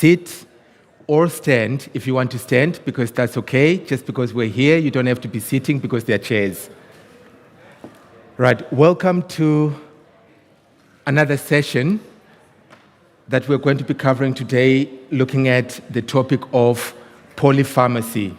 sit or stand if you want to stand, because that's okay. Just because we're here, you don't have to be sitting because there are chairs. Right, welcome to another session that we're going to be covering today, looking at the topic of polypharmacy.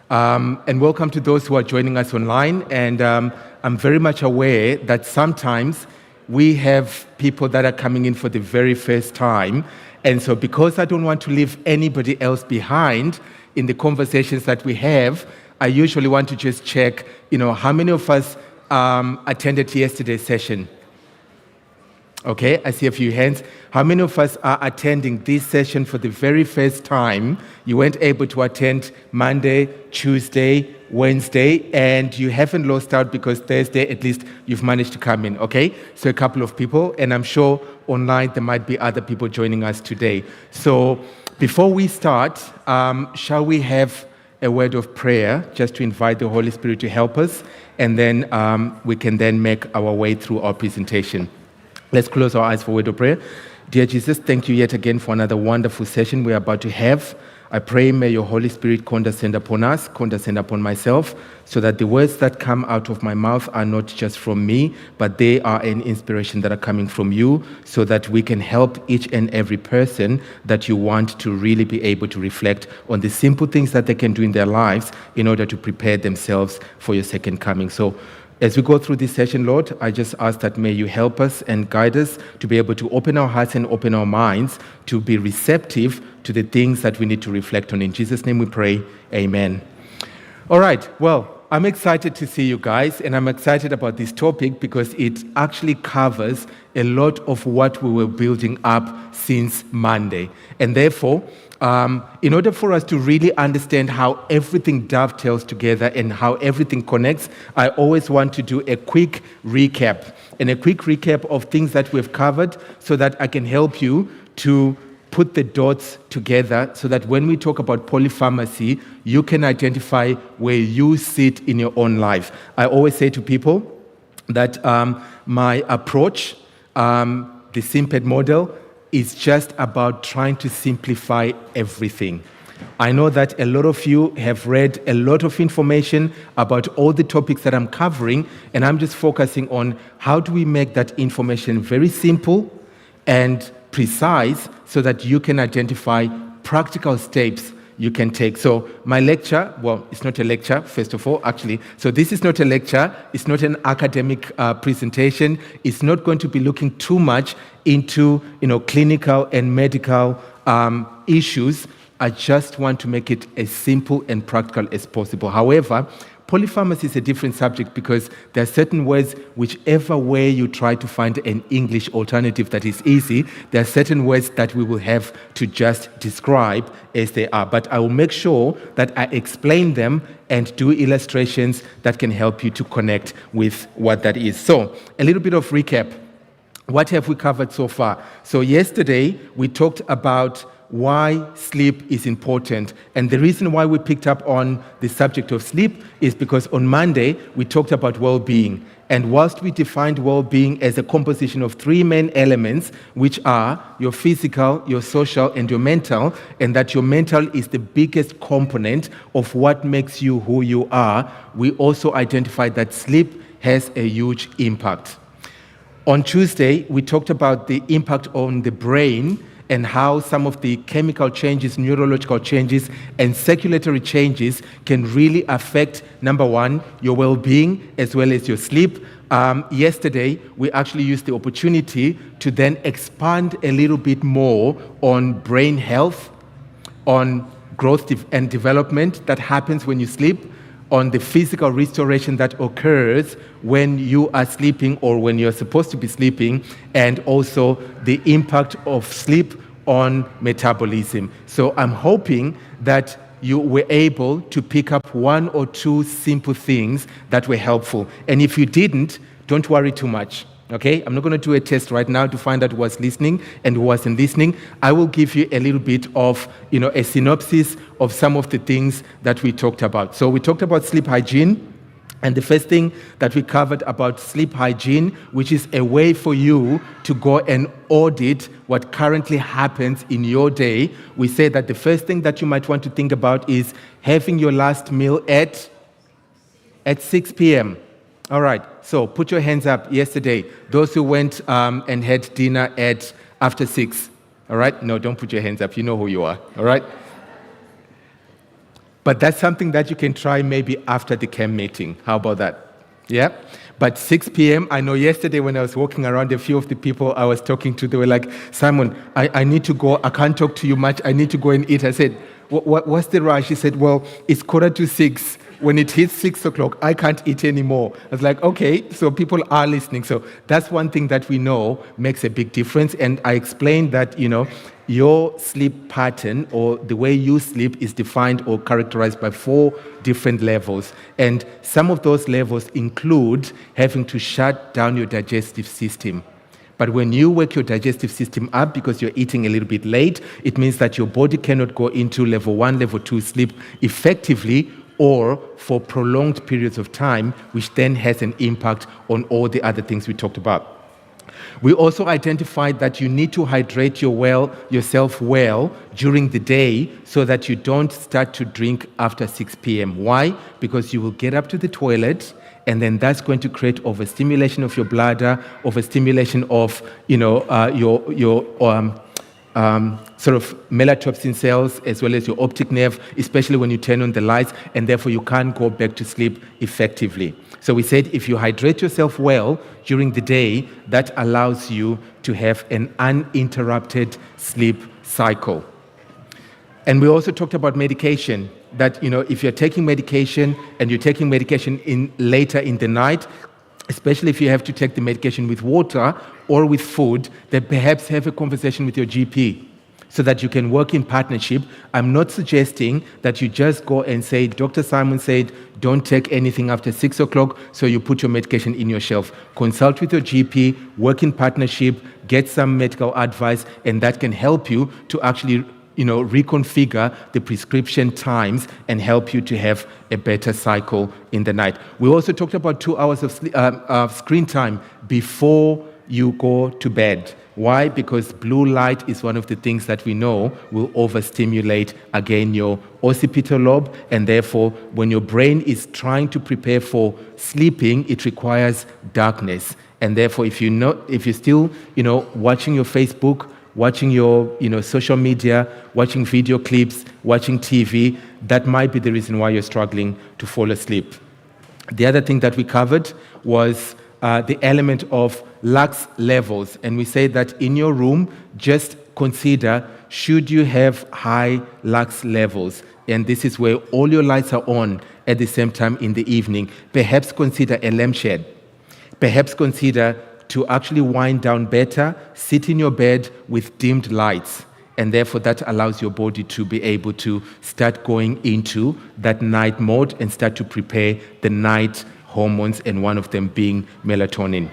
And welcome to those who are joining us online. And I'm very much aware that sometimes we have people that are coming in for the very first time. And so because I don't want to leave anybody else behind in the conversations that we have, I usually want to just check, how many of us attended yesterday's session? Okay, I see a few hands. How many of us are attending this session for the very first time? You weren't able to attend Monday, Tuesday, Wednesday, and you haven't lost out because Thursday, at least, you've managed to come in, okay? So a couple of people, and I'm sure online there might be other people joining us today. So before we start, shall we have a word of prayer just to invite the Holy Spirit to help us, and then we can then make our way through our presentation. Let's close our eyes for a word of prayer. Dear Jesus, thank you yet again for another wonderful session we're about to have. I pray may your Holy Spirit condescend upon us, condescend upon myself, so that the words that come out of my mouth are not just from me, but they are an inspiration that are coming from you, so that we can help each and every person that you want to really be able to reflect on the simple things that they can do in their lives in order to prepare themselves for your second coming. So as we go through this session, Lord, I just ask that may you help us and guide us to be able to open our hearts and open our minds to be receptive to the things that we need to reflect on. In Jesus' name we pray, amen. All right, well, I'm excited to see you guys, and I'm excited about this topic because it actually covers a lot of what we were building up since Monday. And therefore, in order for us to really understand how everything dovetails together and how everything connects, I always want to do a quick recap of things that we've covered so that I can help you to put the dots together so that when we talk about polypharmacy, you can identify where you sit in your own life. I always say to people that my approach, the SIMPED model, is just about trying to simplify everything. I know that a lot of you have read a lot of information about all the topics that I'm covering, and I'm just focusing on how do we make that information very simple and precise so that you can identify practical steps you can take. So my lecture, well, it's not a lecture, first of all, actually. So this is not a lecture. It's not an academic presentation. It's not going to be looking too much into, clinical and medical issues. I just want to make it as simple and practical as possible. However, polypharmacy is a different subject because there are certain words, whichever way you try to find an English alternative that is easy, there are certain words that we will have to just describe as they are. But I will make sure that I explain them and do illustrations that can help you to connect with what that is. So, a little bit of recap. What have we covered so far? So yesterday, we talked about why sleep is important. And the reason why we picked up on the subject of sleep is because on Monday, we talked about well-being. And whilst we defined well-being as a composition of three main elements, which are your physical, your social, and your mental, and that your mental is the biggest component of what makes you who you are, we also identified that sleep has a huge impact. On Tuesday, we talked about the impact on the brain and how some of the chemical changes, neurological changes, and circulatory changes can really affect, number one, your well-being as well as your sleep. Yesterday, we actually used the opportunity to then expand a little bit more on brain health, on growth and development that happens when you sleep, on the physical restoration that occurs when you are sleeping or when you're supposed to be sleeping, and also the impact of sleep on metabolism. So I'm hoping that you were able to pick up one or two simple things that were helpful. And if you didn't, don't worry too much. Okay, I'm not going to do a test right now to find out who was listening and who wasn't listening. I will give you a little bit of, a synopsis of some of the things that we talked about. So we talked about sleep hygiene. And the first thing that we covered about sleep hygiene, which is a way for you to go and audit what currently happens in your day. We said that the first thing that you might want to think about is having your last meal at 6 p.m. All right, so put your hands up yesterday. Those who went and had dinner after 6. All right? No, don't put your hands up. You know who you are. All right? But that's something that you can try maybe after the camp meeting. How about that? Yeah? But 6 p.m., I know yesterday when I was walking around, a few of the people I was talking to, they were like, Simon, I need to go. I can't talk to you much. I need to go and eat. I said, what's the rush? He said, well, it's 5:45. When it hits 6 o'clock, I can't eat anymore. I was like, okay, so people are listening. So that's one thing that we know makes a big difference. And I explained that, your sleep pattern or the way you sleep is defined or characterized by 4 different levels. And some of those levels include having to shut down your digestive system. But when you wake your digestive system up because you're eating a little bit late, it means that your body cannot go into level 1, level 2 sleep effectively or for prolonged periods of time, which then has an impact on all the other things we talked about. We also identified that you need to hydrate yourself well during the day so that you don't start to drink after 6 p.m. Why? Because you will get up to the toilet, and then that's going to create overstimulation of your bladder, overstimulation of your sort of melatonin cells as well as your optic nerve, especially when you turn on the lights, and therefore you can't go back to sleep effectively. So we said if you hydrate yourself well during the day, that allows you to have an uninterrupted sleep cycle. And we also talked about medication, that if you're taking medication and you're taking medication later in the night, especially if you have to take the medication with water or with food, then perhaps have a conversation with your GP so that you can work in partnership. I'm not suggesting that you just go and say, Dr. Simon said, don't take anything after 6 o'clock, so you put your medication in your shelf. Consult with your GP, work in partnership, get some medical advice, and that can help you to actually reconfigure the prescription times and help you to have a better cycle in the night. We also talked about 2 hours of screen time before you go to bed. Why? Because blue light is one of the things that we know will overstimulate, again, your occipital lobe, and therefore, when your brain is trying to prepare for sleeping, it requires darkness. And therefore, if you're still, watching your Facebook, watching your social media, watching video clips, watching TV, that might be the reason why you're struggling to fall asleep. The other thing that we covered was the element of lux levels. And we say that in your room, just consider, should you have high lux levels? And this is where all your lights are on at the same time in the evening. Perhaps consider a lampshade. Perhaps consider to actually wind down better, sit in your bed with dimmed lights. And therefore, that allows your body to be able to start going into that night mode and start to prepare the night hormones, and one of them being melatonin.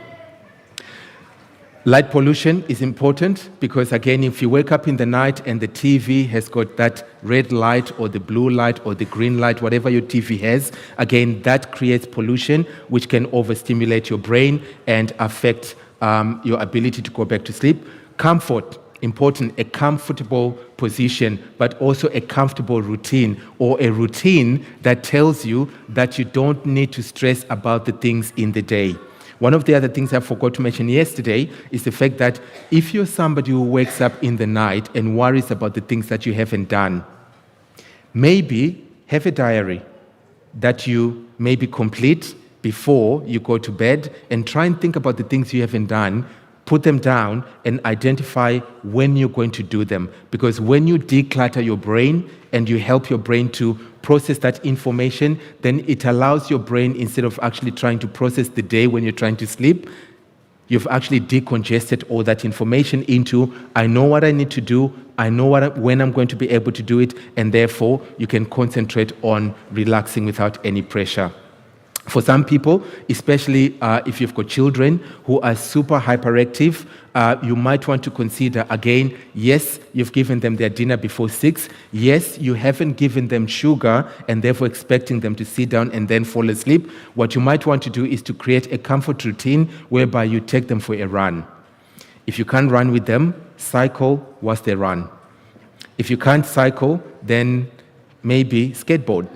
Light pollution is important because, again, if you wake up in the night and the TV has got that red light or the blue light or the green light, whatever your TV has, again, that creates pollution, which can overstimulate your brain and affect your ability to go back to sleep. Comfort, important, a comfortable position, but also a comfortable routine, or a routine that tells you that you don't need to stress about the things in the day. One of the other things I forgot to mention yesterday is the fact that if you're somebody who wakes up in the night and worries about the things that you haven't done, maybe have a diary that you maybe complete before you go to bed and try and think about the things you haven't done. Put them down and identify when you're going to do them. Because when you declutter your brain and you help your brain to process that information, then it allows your brain, instead of actually trying to process the day when you're trying to sleep, you've actually decongested all that information into, I know what I need to do, I know when I'm going to be able to do it, and therefore you can concentrate on relaxing without any pressure. For some people, especially if you've got children who are super hyperactive, you might want to consider again, yes, you've given them their dinner before 6. Yes, you haven't given them sugar and therefore expecting them to sit down and then fall asleep. What you might want to do is to create a comfort routine whereby you take them for a run. If you can't run with them, cycle whilst they run. If you can't cycle, then maybe skateboard.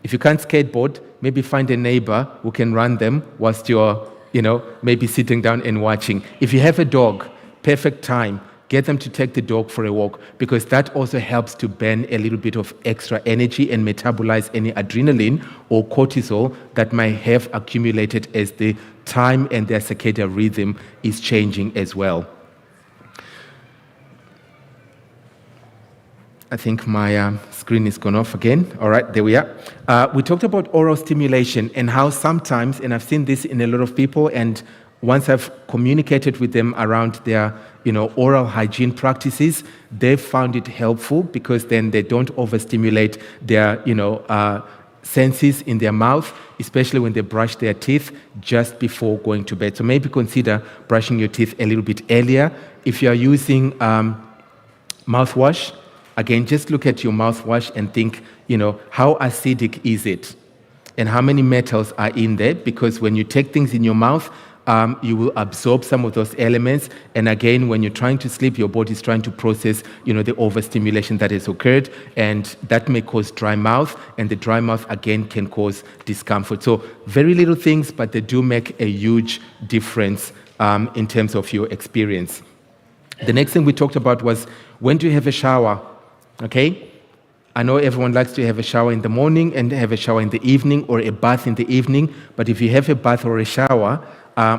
If you can't skateboard, maybe find a neighbor who can run them whilst you're, maybe sitting down and watching. If you have a dog, perfect time. Get them to take the dog for a walk, because that also helps to burn a little bit of extra energy and metabolize any adrenaline or cortisol that might have accumulated as the time and their circadian rhythm is changing as well. I think my screen is gone off again. All right, there we are. We talked about oral stimulation and how sometimes, and I've seen this in a lot of people, and once I've communicated with them around their, oral hygiene practices, they've found it helpful because then they don't overstimulate their, senses in their mouth, especially when they brush their teeth just before going to bed. So maybe consider brushing your teeth a little bit earlier. If you are using mouthwash, again, just look at your mouthwash and think, how acidic is it? And how many metals are in there? Because when you take things in your mouth, you will absorb some of those elements. And again, when you're trying to sleep, your body is trying to process, the overstimulation that has occurred. And that may cause dry mouth. And the dry mouth, again, can cause discomfort. So very little things, but they do make a huge difference in terms of your experience. The next thing we talked about was, when do you have a shower? Okay, I know everyone likes to have a shower in the morning and have a shower in the evening, or a bath in the evening. But if you have a bath or a shower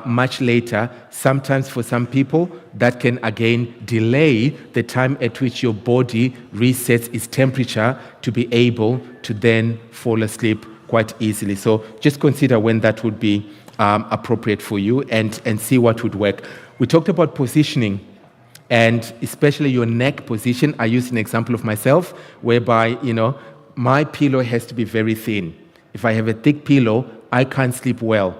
much later, sometimes for some people, that can again delay the time at which your body resets its temperature to be able to then fall asleep quite easily. So just consider when that would be appropriate for you and see what would work. We talked about positioning. And especially your neck position. I used an example of myself whereby, my pillow has to be very thin. If I have a thick pillow, I can't sleep well.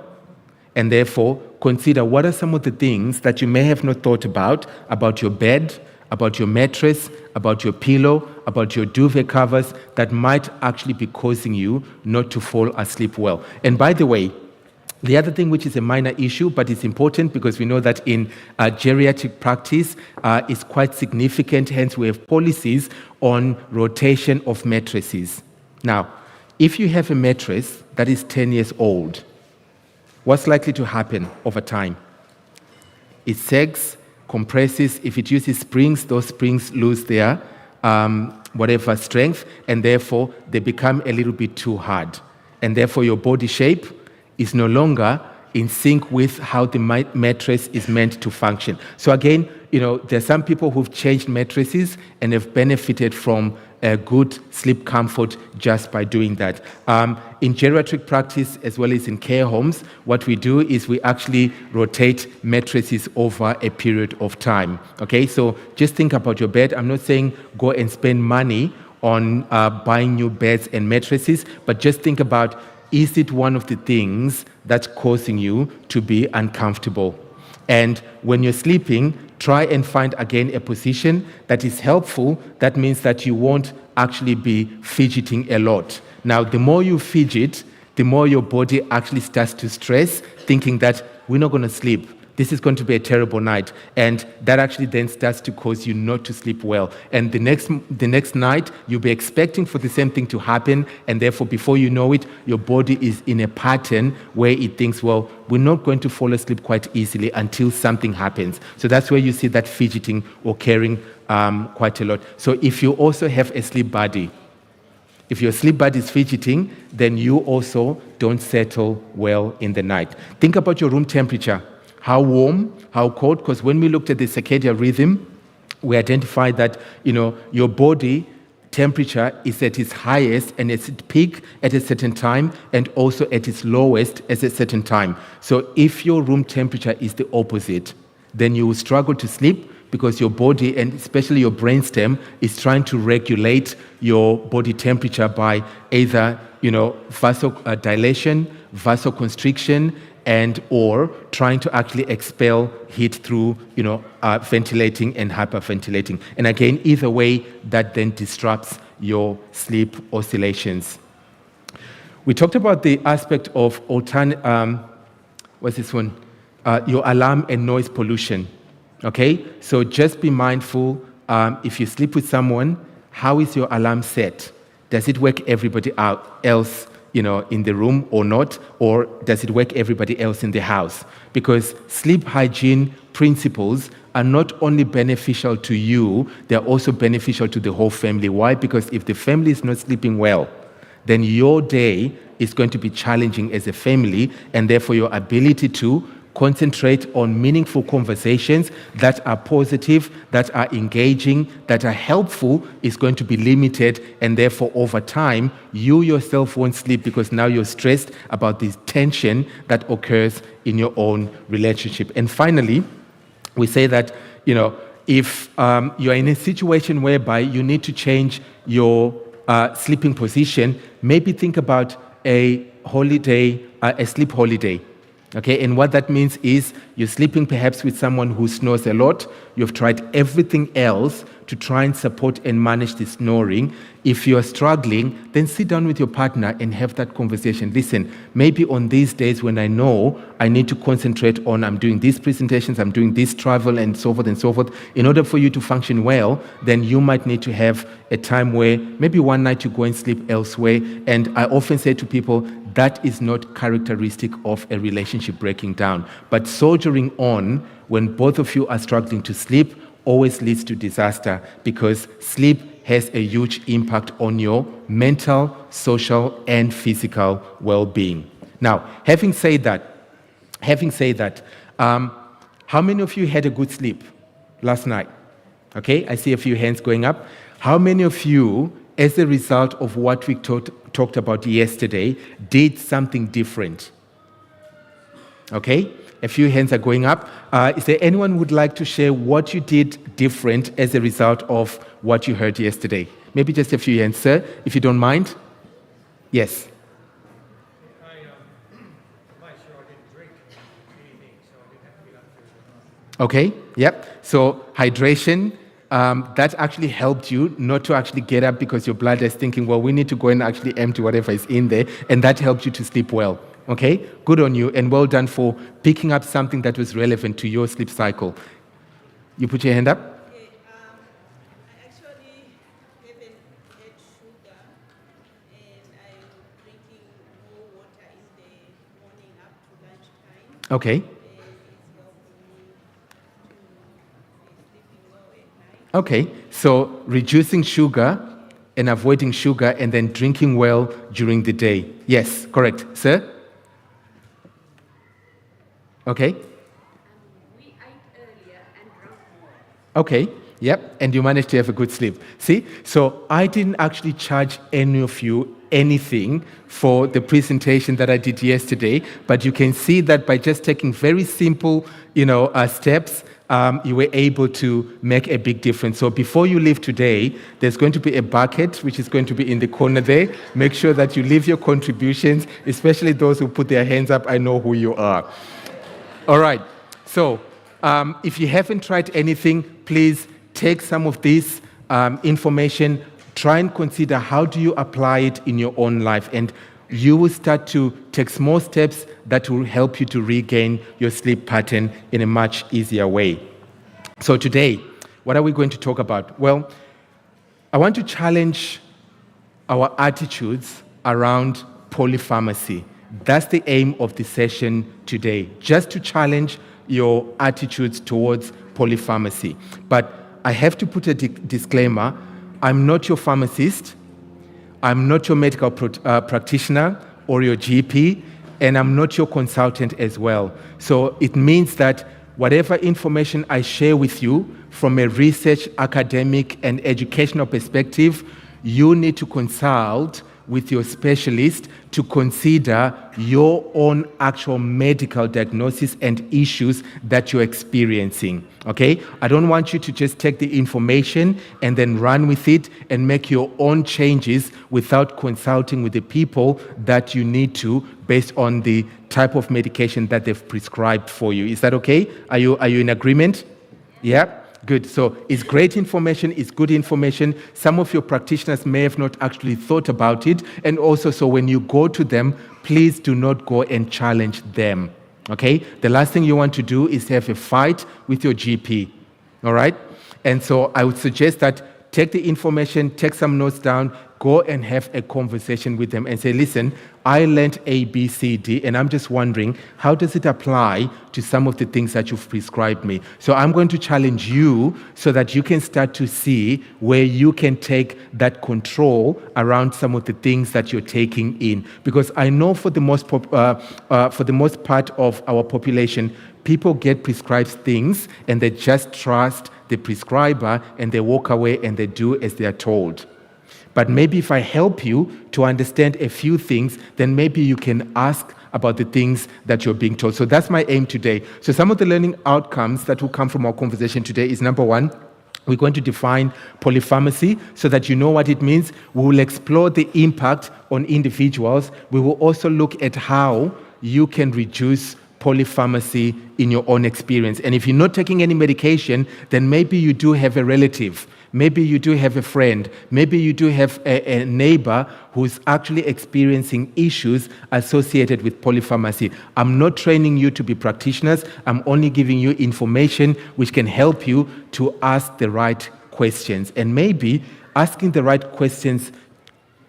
And therefore, consider what are some of the things that you may have not thought about your bed, about your mattress, about your pillow, about your duvet covers, that might actually be causing you not to fall asleep well. And by the way, the other thing, which is a minor issue, but it's important because we know that in geriatric practice is quite significant. Hence, we have policies on rotation of mattresses. Now, if you have a mattress that is 10 years old, what's likely to happen over time? It sags, compresses. If it uses springs, those springs lose their whatever strength, and therefore they become a little bit too hard. And therefore your body shape is no longer in sync with how the mattress is meant to function. So again, there are some people who've changed mattresses and have benefited from a good sleep comfort just by doing that. In geriatric practice, as well as in care homes, what we do is we actually rotate mattresses over a period of time. Okay, so just think about your bed. I'm not saying go and spend money on buying new beds and mattresses, but just think about, is it one of the things that's causing you to be uncomfortable? And when you're sleeping, try and find again a position that is helpful. That means that you won't actually be fidgeting a lot. Now, the more you fidget, the more your body actually starts to stress, thinking that we're not going to sleep. This is going to be a terrible night. And that actually then starts to cause you not to sleep well. And the next night, you'll be expecting for the same thing to happen. And therefore, before you know it, your body is in a pattern where it thinks, well, we're not going to fall asleep quite easily until something happens. So that's where you see that fidgeting occurring quite a lot. So if you also have a sleep buddy, if your sleep buddy is fidgeting, then you also don't settle well in the night. Think about your room temperature. How warm, how cold? Because when we looked at the circadian rhythm, we identified that, your body temperature is at its highest and its peak at a certain time, and also at its lowest at a certain time. So if your room temperature is the opposite, then you will struggle to sleep, because your body, and especially your brainstem, is trying to regulate your body temperature by either, vasodilation, vasoconstriction and or trying to actually expel heat through, ventilating and hyperventilating. And again, either way, that then disrupts your sleep oscillations. We talked about the aspect of your alarm and noise pollution. Okay, so just be mindful. If you sleep with someone, how is your alarm set? Does it wake everybody else, in the room or not? Or does it wake everybody else in the house? Because sleep hygiene principles are not only beneficial to you, they're also beneficial to the whole family. Why? Because if the family is not sleeping well, then your day is going to be challenging as a family, and therefore your ability to concentrate on meaningful conversations that are positive, that are engaging, that are helpful is going to be limited, and therefore over time, you yourself won't sleep because now you're stressed about this tension that occurs in your own relationship. And finally, we say that, if you're in a situation whereby you need to change your sleeping position, maybe think about a holiday, a sleep holiday. Okay, and what that means is you're sleeping perhaps with someone who snores a lot. You've tried everything else to try and support and manage the snoring. If you're struggling, then sit down with your partner and have that conversation. Listen, maybe on these days when I know I need to concentrate on, I'm doing these presentations, I'm doing this travel and so forth, in order for you to function well, then you might need to have a time where maybe one night you go and sleep elsewhere. And I often say to people, that is not characteristic of a relationship breaking down. But soldiering on when both of you are struggling to sleep always leads to disaster, because sleep has a huge impact on your mental, social, and physical well-being. Now, having said that, how many of you had a good sleep last night? Okay, I see a few hands going up. How many of you, as a result of what we talked about yesterday, did something different? Okay, a few hands are going up. Is there anyone who would like to share what you did different as a result of what you heard yesterday? Maybe just a few hands, sir, if you don't mind. Yes. I didn't drink anything, so I didn't have to get up there. Okay, yep. So hydration, that actually helped you not to actually get up because your bladder is thinking, well, we need to go and actually empty whatever is in there, and that helped you to sleep well. Okay, good on you, and well done for picking up something that was relevant to your sleep cycle. You put your hand up? Okay, I actually haven't had sugar, and I'm drinking more water in the morning up to lunchtime. Okay. And it's helping me to be sleeping well at night. Okay, so reducing sugar and avoiding sugar and then drinking well during the day. Yes, correct. Sir? Okay. We ate earlier and drank more. Okay, yep, and you managed to have a good sleep. See, so I didn't actually charge any of you anything for the presentation that I did yesterday, but you can see that by just taking very simple, steps, you were able to make a big difference. So before you leave today, there's going to be a bucket which is going to be in the corner there. Make sure that you leave your contributions, especially those who put their hands up. I know who you are. All right, so if you haven't tried anything, please take some of this information, try and consider how do you apply it in your own life, and you will start to take small steps that will help you to regain your sleep pattern in a much easier way. So today, what are we going to talk about? Well, I want to challenge our attitudes around polypharmacy. That's the aim of the session today, just to challenge your attitudes towards polypharmacy. But I have to put a disclaimer. I'm not your pharmacist. I'm not your medical practitioner or your GP, and I'm not your consultant as well. So it means that whatever information I share with you from a research, academic, and educational perspective, you need to consult with your specialist to consider your own actual medical diagnosis and issues that you're experiencing, okay? I don't want you to just take the information and then run with it and make your own changes without consulting with the people that you need to based on the type of medication that they've prescribed for you. Is that okay? Are you in agreement? Yeah? Good. So it's great information, it's good information. Some of your practitioners may have not actually thought about it. And also, so when you go to them, please do not go and challenge them. Okay? The last thing you want to do is have a fight with your GP. All right? And so I would suggest that take the information, take some notes down, go and have a conversation with them and say, listen, I learned A, B, C, D, and I'm just wondering, how does it apply to some of the things that you've prescribed me? So I'm going to challenge you so that you can start to see where you can take that control around some of the things that you're taking in. Because I know for the most part of our population, people get prescribed things and they just trust the prescriber and they walk away and they do as they are told. But maybe if I help you to understand a few things, then maybe you can ask about the things that you're being told. So that's my aim today. So some of the learning outcomes that will come from our conversation today is, number one, we're going to define polypharmacy so that you know what it means. We will explore the impact on individuals. We will also look at how you can reduce polypharmacy in your own experience. And if you're not taking any medication, then maybe you do have a relative. Maybe you do have a friend. Maybe you do have a neighbor who's actually experiencing issues associated with polypharmacy. I'm not training you to be practitioners. I'm only giving you information which can help you to ask the right questions. And maybe asking the right questions,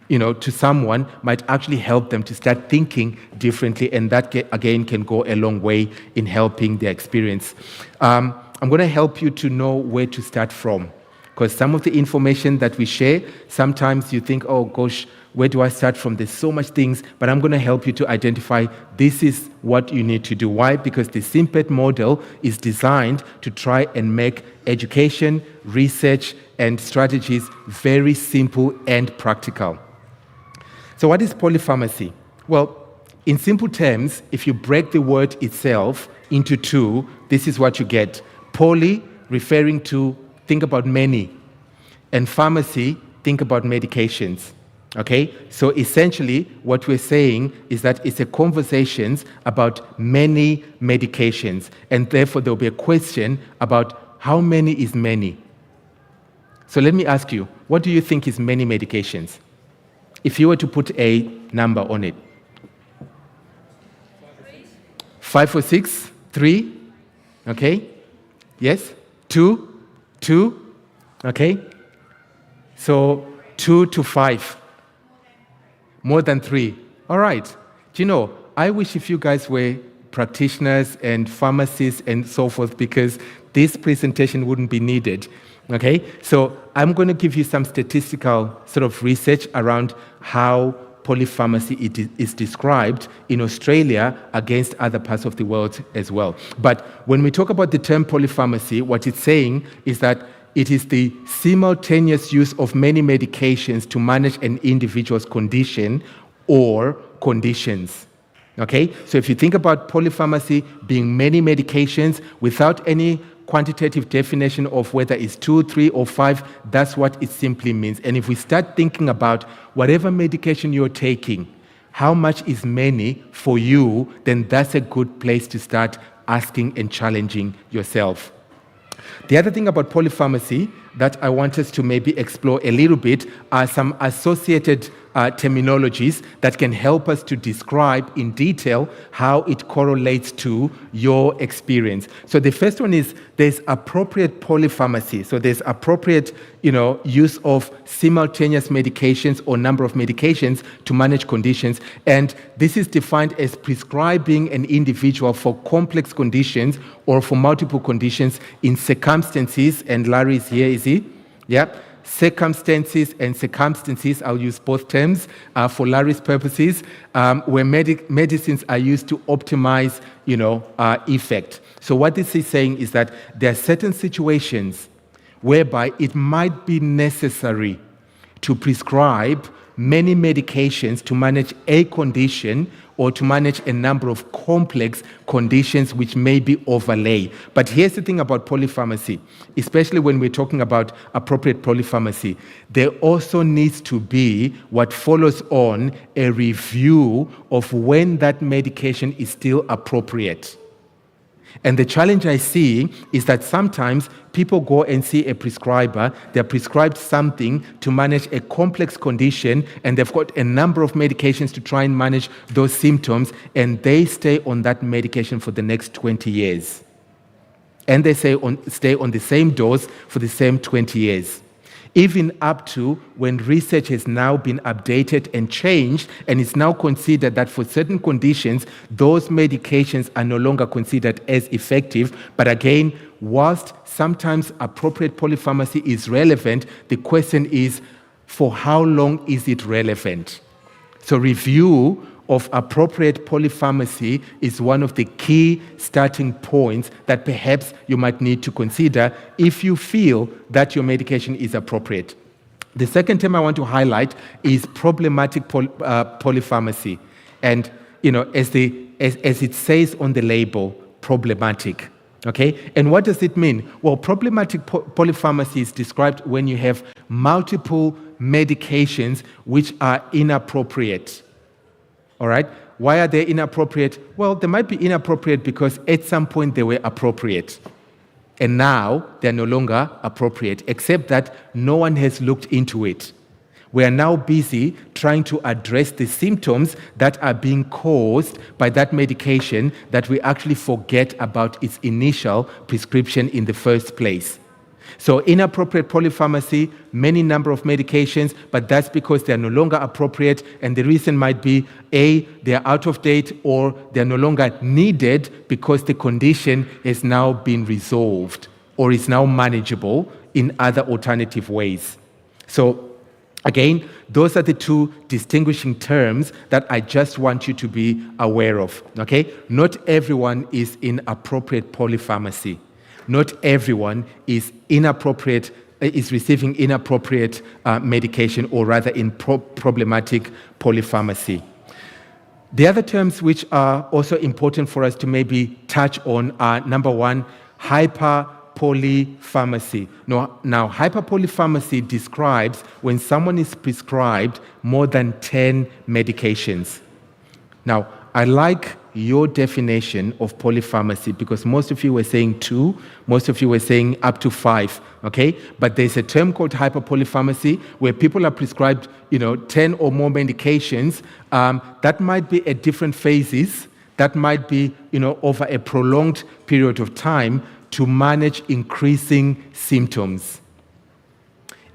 to someone might actually help them to start thinking differently, and that, again, can go a long way in helping their experience. I'm going to help you to know where to start from. Because some of the information that we share, sometimes you think, oh gosh, where do I start from? There's so much things, but I'm going to help you to identify this is what you need to do. Why? Because the SIMPET model is designed to try and make education, research, and strategies very simple and practical. So what is polypharmacy? Well, in simple terms, if you break the word itself into two, this is what you get. Poly, referring to, think about many, and pharmacy, think about medications, okay? So essentially, what we're saying is that it's a conversation about many medications, and therefore there'll be a question about how many is many. So let me ask you, what do you think is many medications? If you were to put a number on it. 5 or 6? 3? Okay? Yes? 2? 2? Okay? So 2 to 5. More than 3. All right. Do you know, I wish if you guys were practitioners and pharmacists and so forth, because this presentation wouldn't be needed. Okay? So I'm going to give you some statistical sort of research around how polypharmacy is described in Australia against other parts of the world as well. But when we talk about the term polypharmacy, what it's saying is that it is the simultaneous use of many medications to manage an individual's condition or conditions. Okay? So if you think about polypharmacy being many medications without any quantitative definition of whether it's 2, 3, or 5, that's what it simply means. And if we start thinking about whatever medication you're taking, how much is many for you, then that's a good place to start asking and challenging yourself. The other thing about polypharmacy that I want us to maybe explore a little bit are some associated terminologies that can help us to describe in detail how it correlates to your experience. So the first one is there's appropriate polypharmacy. So there's appropriate, use of simultaneous medications or number of medications to manage conditions. And this is defined as prescribing an individual for complex conditions or for multiple conditions in circumstances, and Larry is here, is he? Yeah. Circumstances and circumstances, I'll use both terms for Larry's purposes, where medicines are used to optimize, effect. So what this is saying is that there are certain situations whereby it might be necessary to prescribe many medications to manage a condition or to manage a number of complex conditions which may be overlay. But here's the thing about polypharmacy, especially when we're talking about appropriate polypharmacy. There also needs to be what follows on a review of when that medication is still appropriate. And the challenge I see is that sometimes people go and see a prescriber, they're prescribed something to manage a complex condition, and they've got a number of medications to try and manage those symptoms, and they stay on that medication for the next 20 years. And they stay on the same dose for the same 20 years. Even up to when research has now been updated and changed, and it's now considered that for certain conditions, those medications are no longer considered as effective. But again, whilst sometimes appropriate polypharmacy is relevant, the question is, for how long is it relevant? So review of appropriate polypharmacy is one of the key starting points that perhaps you might need to consider if you feel that your medication is appropriate. The second term I want to highlight is problematic polypharmacy. And, as it says on the label, problematic. Okay? And what does it mean? Well, problematic polypharmacy is described when you have multiple medications which are inappropriate. All right? Why are they inappropriate? Well, they might be inappropriate because at some point they were appropriate. And now they're no longer appropriate, except that no one has looked into it. We are now busy trying to address the symptoms that are being caused by that medication that we actually forget about its initial prescription in the first place. So inappropriate polypharmacy, many number of medications, but that's because they're no longer appropriate, and the reason might be A, they're out of date, or they're no longer needed because the condition has now been resolved or is now manageable in other alternative ways. So again, those are the two distinguishing terms that I just want you to be aware of, okay? Not everyone is in appropriate polypharmacy. Not everyone is receiving inappropriate medication, or rather in problematic polypharmacy. The other terms which are also important for us to maybe touch on are, number one, hyperpolypharmacy. Now, hyperpolypharmacy describes when someone is prescribed more than 10 medications. Now, I like your definition of polypharmacy because most of you were saying 2, most of you were saying up to 5, okay? But there's a term called hyperpolypharmacy where people are prescribed, 10 or more medications. That might be at different phases. That might be, over a prolonged period of time to manage increasing symptoms.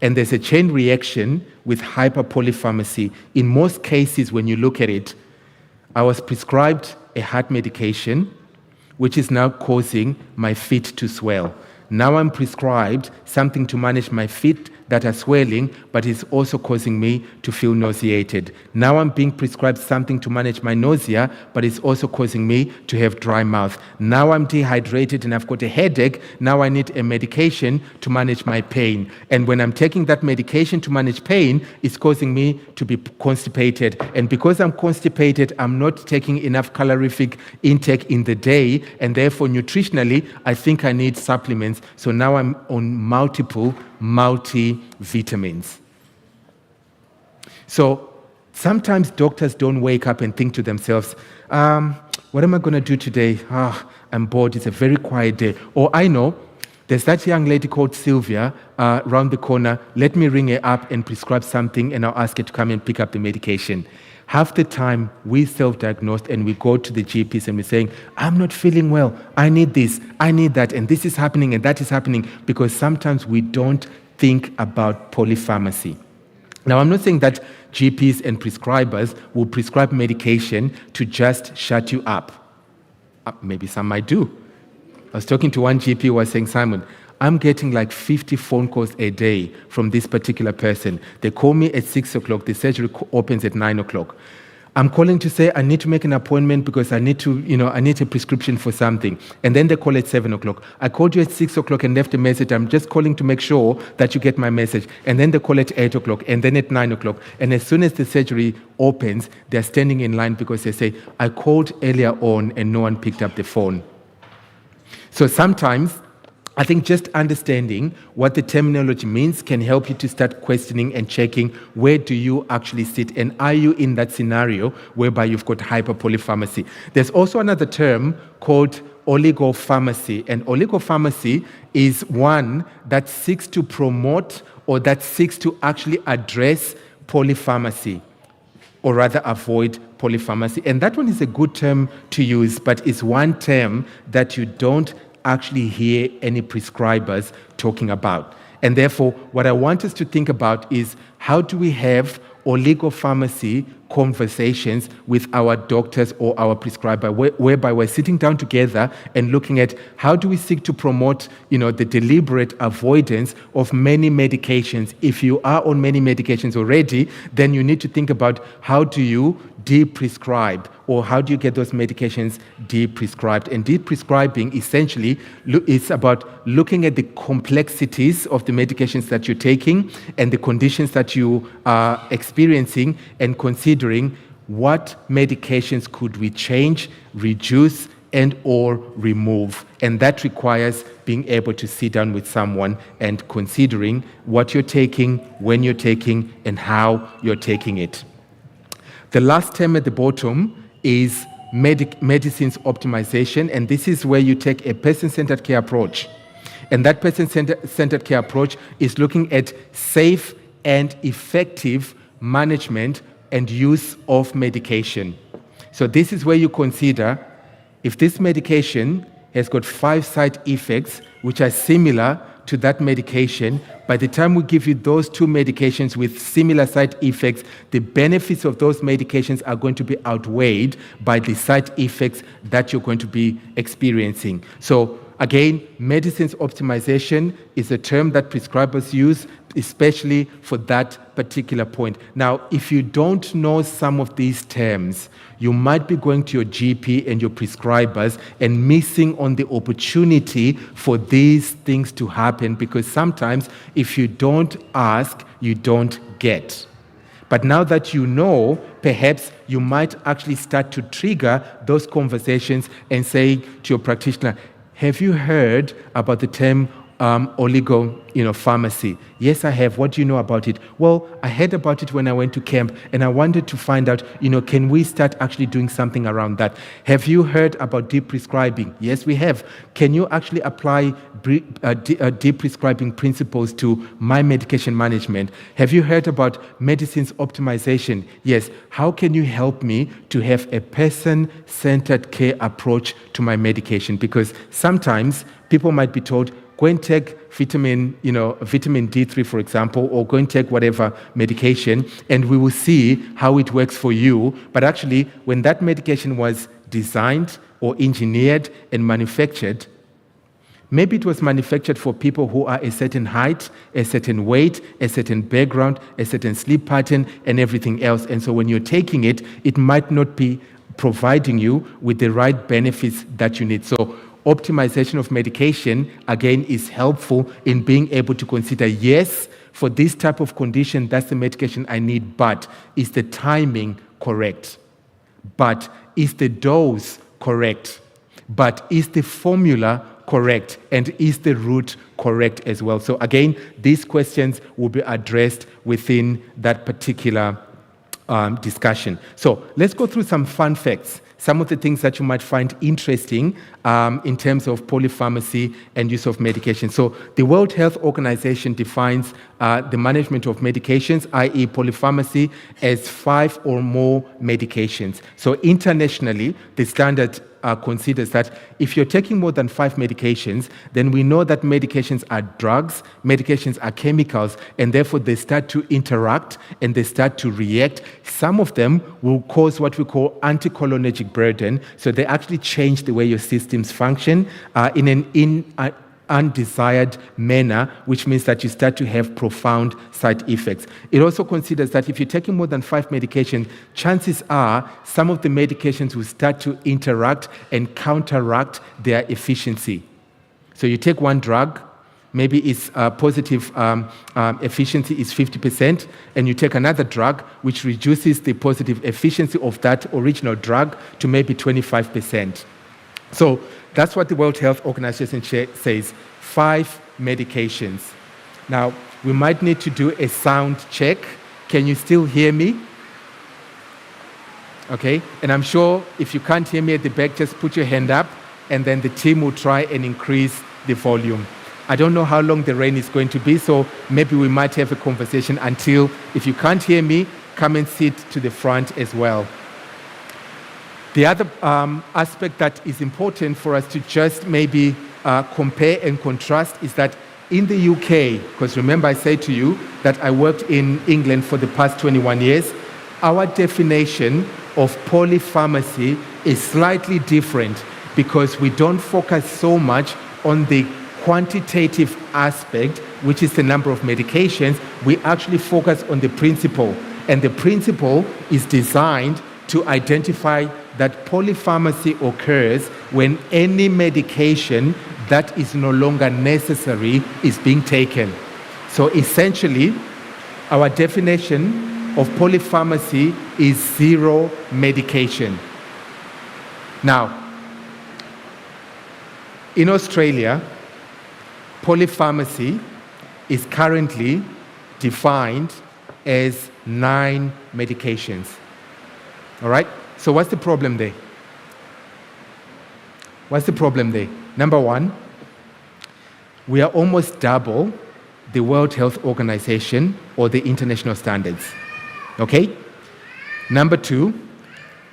And there's a chain reaction with hyperpolypharmacy. In most cases, when you look at it, I was prescribed a heart medication, which is now causing my feet to swell. Now I'm prescribed something to manage my feet that are swelling, but it's also causing me to feel nauseated. Now I'm being prescribed something to manage my nausea, but it's also causing me to have dry mouth. Now I'm dehydrated and I've got a headache. Now I need a medication to manage my pain. And when I'm taking that medication to manage pain, it's causing me to be constipated. And because I'm constipated, I'm not taking enough calorific intake in the day, and therefore nutritionally, I think I need supplements. So now I'm on multivitamins. So sometimes doctors don't wake up and think to themselves, what am I going to do today? I'm bored. It's a very quiet day. Or I know, there's that young lady called Sylvia around the corner. Let me ring her up and prescribe something, and I'll ask her to come and pick up the medication. Half the time, we self-diagnose and we go to the GPs and we're saying, I'm not feeling well. I need this. I need that. And this is happening and that is happening, because sometimes we don't think about polypharmacy. Now, I'm not saying that GPs and prescribers will prescribe medication to just shut you up. Maybe some might do. I was talking to one GP who was saying, Simon, I'm getting like 50 phone calls a day from this particular person. They call me at 6 o'clock. The surgery opens at 9 o'clock. I'm calling to say I need to make an appointment because I need a prescription for something. And then they call at 7 o'clock. I called you at 6 o'clock and left a message. I'm just calling to make sure that you get my message. And then they call at 8 o'clock and then at 9 o'clock. And as soon as the surgery opens, they're standing in line because they say, I called earlier on and no one picked up the phone. So sometimes, I think just understanding what the terminology means can help you to start questioning and checking where do you actually sit and are you in that scenario whereby you've got hyperpolypharmacy. There's also another term called oligopharmacy, and oligopharmacy is one that seeks to promote or that seeks to actually address polypharmacy, or rather avoid polypharmacy. And that one is a good term to use, but it's one term that you don't actually hear any prescribers talking about. And therefore, what I want us to think about is how do we have oligopharmacy conversations with our doctors or our prescriber, whereby we're sitting down together and looking at how do we seek to promote, the deliberate avoidance of many medications. If you are on many medications already, then you need to think about how do you de-prescribe, or how do you get those medications de-prescribed. And de-prescribing essentially is about looking at the complexities of the medications that you're taking and the conditions that you are experiencing and considering what medications could we change, reduce, and or remove. And that requires being able to sit down with someone and considering what you're taking, when you're taking, and how you're taking it. The last term at the bottom is medicines optimization, and this is where you take a person-centered care approach. And that person-centered care approach is looking at safe and effective management and use of medication. So this is where you consider if this medication has got 5 side effects which are similar to that medication, by the time we give you those 2 medications with similar side effects, the benefits of those medications are going to be outweighed by the side effects that you're going to be experiencing. So again, medicines optimization is a term that prescribers use, especially for that particular point. Now, if you don't know some of these terms, you might be going to your GP and your prescribers and missing on the opportunity for these things to happen, because sometimes if you don't ask, you don't get. But now that you know, perhaps you might actually start to trigger those conversations and say to your practitioner, have you heard about the term pharmacy? Yes, I have. What do you know about it? Well, I heard about it when I went to camp, and I wanted to find out, can we start actually doing something around that? Have you heard about de-prescribing? Yes, we have. Can you actually apply de-prescribing principles to my medication management? Have you heard about medicines optimization? Yes. How can you help me to have a person-centered care approach to my medication? Because sometimes people might be told, go and take vitamin D3, for example, or go and take whatever medication, and we will see how it works for you. But actually, when that medication was designed or engineered and manufactured, maybe it was manufactured for people who are a certain height, a certain weight, a certain background, a certain sleep pattern, and everything else. And so when you're taking it, it might not be providing you with the right benefits that you need. So optimization of medication, again, is helpful in being able to consider, yes, for this type of condition, that's the medication I need, but is the timing correct? But is the dose correct? But is the formula correct? And is the route correct as well? So again, these questions will be addressed within that particular discussion. So let's go through some fun facts. Some of the things that you might find interesting in terms of polypharmacy and use of medication. So the World Health Organization defines the management of medications, i.e. polypharmacy, as 5 or more medications. So internationally, the standard considers that if you're taking more than 5 medications, then we know that medications are drugs, medications are chemicals, and therefore they start to interact and they start to react. Some of them will cause what we call anticholinergic burden, so they actually change the way your systems function. In an undesired manner, which means that you start to have profound side effects. It also considers that if you're taking more than 5 medications, chances are some of the medications will start to interact and counteract their efficiency. So you take one drug, maybe its positive efficiency is 50%, and you take another drug which reduces the positive efficiency of that original drug to maybe 25%. So that's what the World Health Organization says, 5 medications. Now, we might need to do a sound check. Can you still hear me? Okay, and I'm sure if you can't hear me at the back, just put your hand up, and then the team will try and increase the volume. I don't know how long the rain is going to be, so maybe we might have a conversation until, if you can't hear me, come and sit to the front as well. The other aspect that is important for us to just maybe compare and contrast is that in the UK, because remember I said to you that I worked in England for the past 21 years, our definition of polypharmacy is slightly different because we don't focus so much on the quantitative aspect, which is the number of medications. We actually focus on the principle, and the principle is designed to identify that polypharmacy occurs when any medication that is no longer necessary is being taken. So essentially, our definition of polypharmacy is 0 medication. Now, in Australia, polypharmacy is currently defined as 9 medications. All right? So what's the problem there? What's the problem there? Number one, we are almost double the World Health Organization or the international standards. Okay? Number two,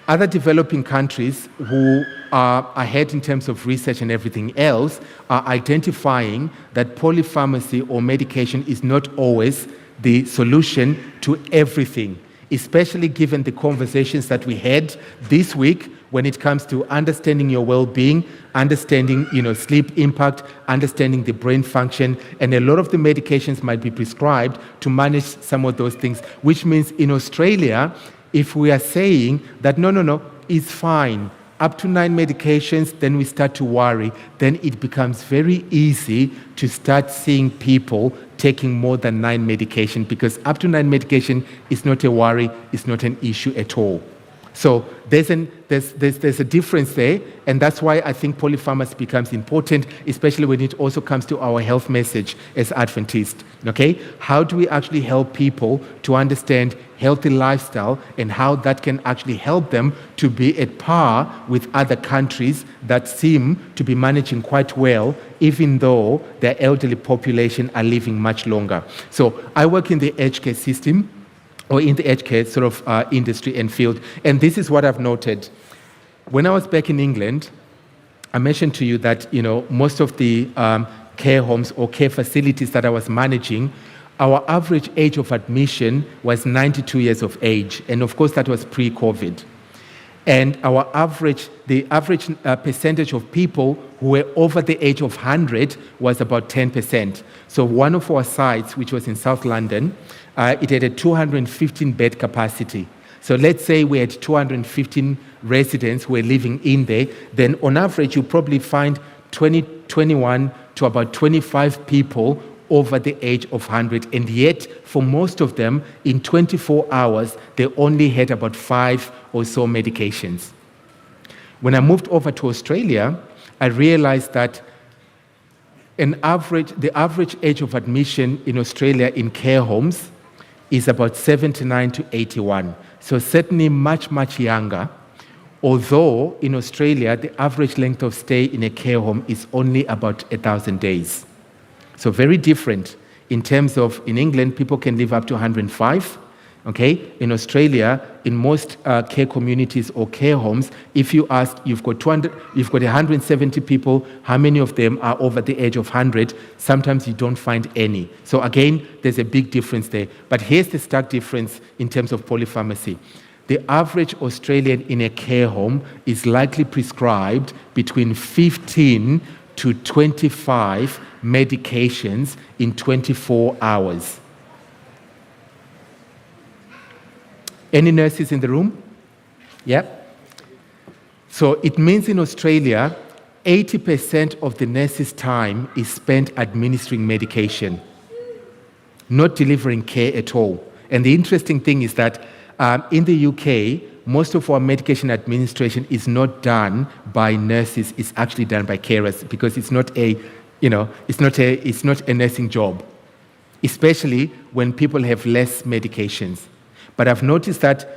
other developing countries who are ahead in terms of research and everything else are identifying that polypharmacy or medication is not always the solution to everything, especially given the conversations that we had this week when it comes to understanding your well-being, understanding, sleep impact, understanding the brain function, and a lot of the medications might be prescribed to manage some of those things, which means in Australia, if we are saying that no, it's fine, up to 9 medications, then we start to worry. Then it becomes very easy to start seeing people taking more than 9 medication, because up to 9 medication is not a worry, it's not an issue at all. So there's a difference there, and that's why I think polypharmacy becomes important, especially when it also comes to our health message as Adventists. Okay? How do we actually help people to understand healthy lifestyle and how that can actually help them to be at par with other countries that seem to be managing quite well, even though their elderly population are living much longer. So I work in the aged care system, or in the aged care sort of industry and field. And this is what I've noted. When I was back in England, I mentioned to you that, most of the care homes or care facilities that I was managing, our average age of admission was 92 years of age. And of course, that was pre-COVID. And the average percentage of people who were over the age of 100 was about 10%. So one of our sites, which was in South London, it had a 215-bed capacity. So let's say we had 215 residents who were living in there, then on average, you probably find 21 to about 25 people over the age of 100. And yet, for most of them, in 24 hours, they only had about 5 or so medications. When I moved over to Australia, I realized that the average age of admission in Australia in care homes is about 79 to 81. So certainly much, much younger. Although in Australia, the average length of stay in a care home is only about 1,000 days. So very different in terms of, in England, people can live up to 105. Okay? In Australia, in most care communities or care homes, if you ask, you've got 170 people, how many of them are over the age of 100? Sometimes you don't find any. So again, there's a big difference there. But here's the stark difference in terms of polypharmacy. The average Australian in a care home is likely prescribed between 15 to 25 medications in 24 hours. Any nurses in the room? Yeah. So it means in Australia, 80% of the nurses' time is spent administering medication, not delivering care at all. And the interesting thing is that in the UK, most of our medication administration is not done by nurses, it's actually done by carers, because it's not a nursing job, especially when people have less medications. But I've noticed that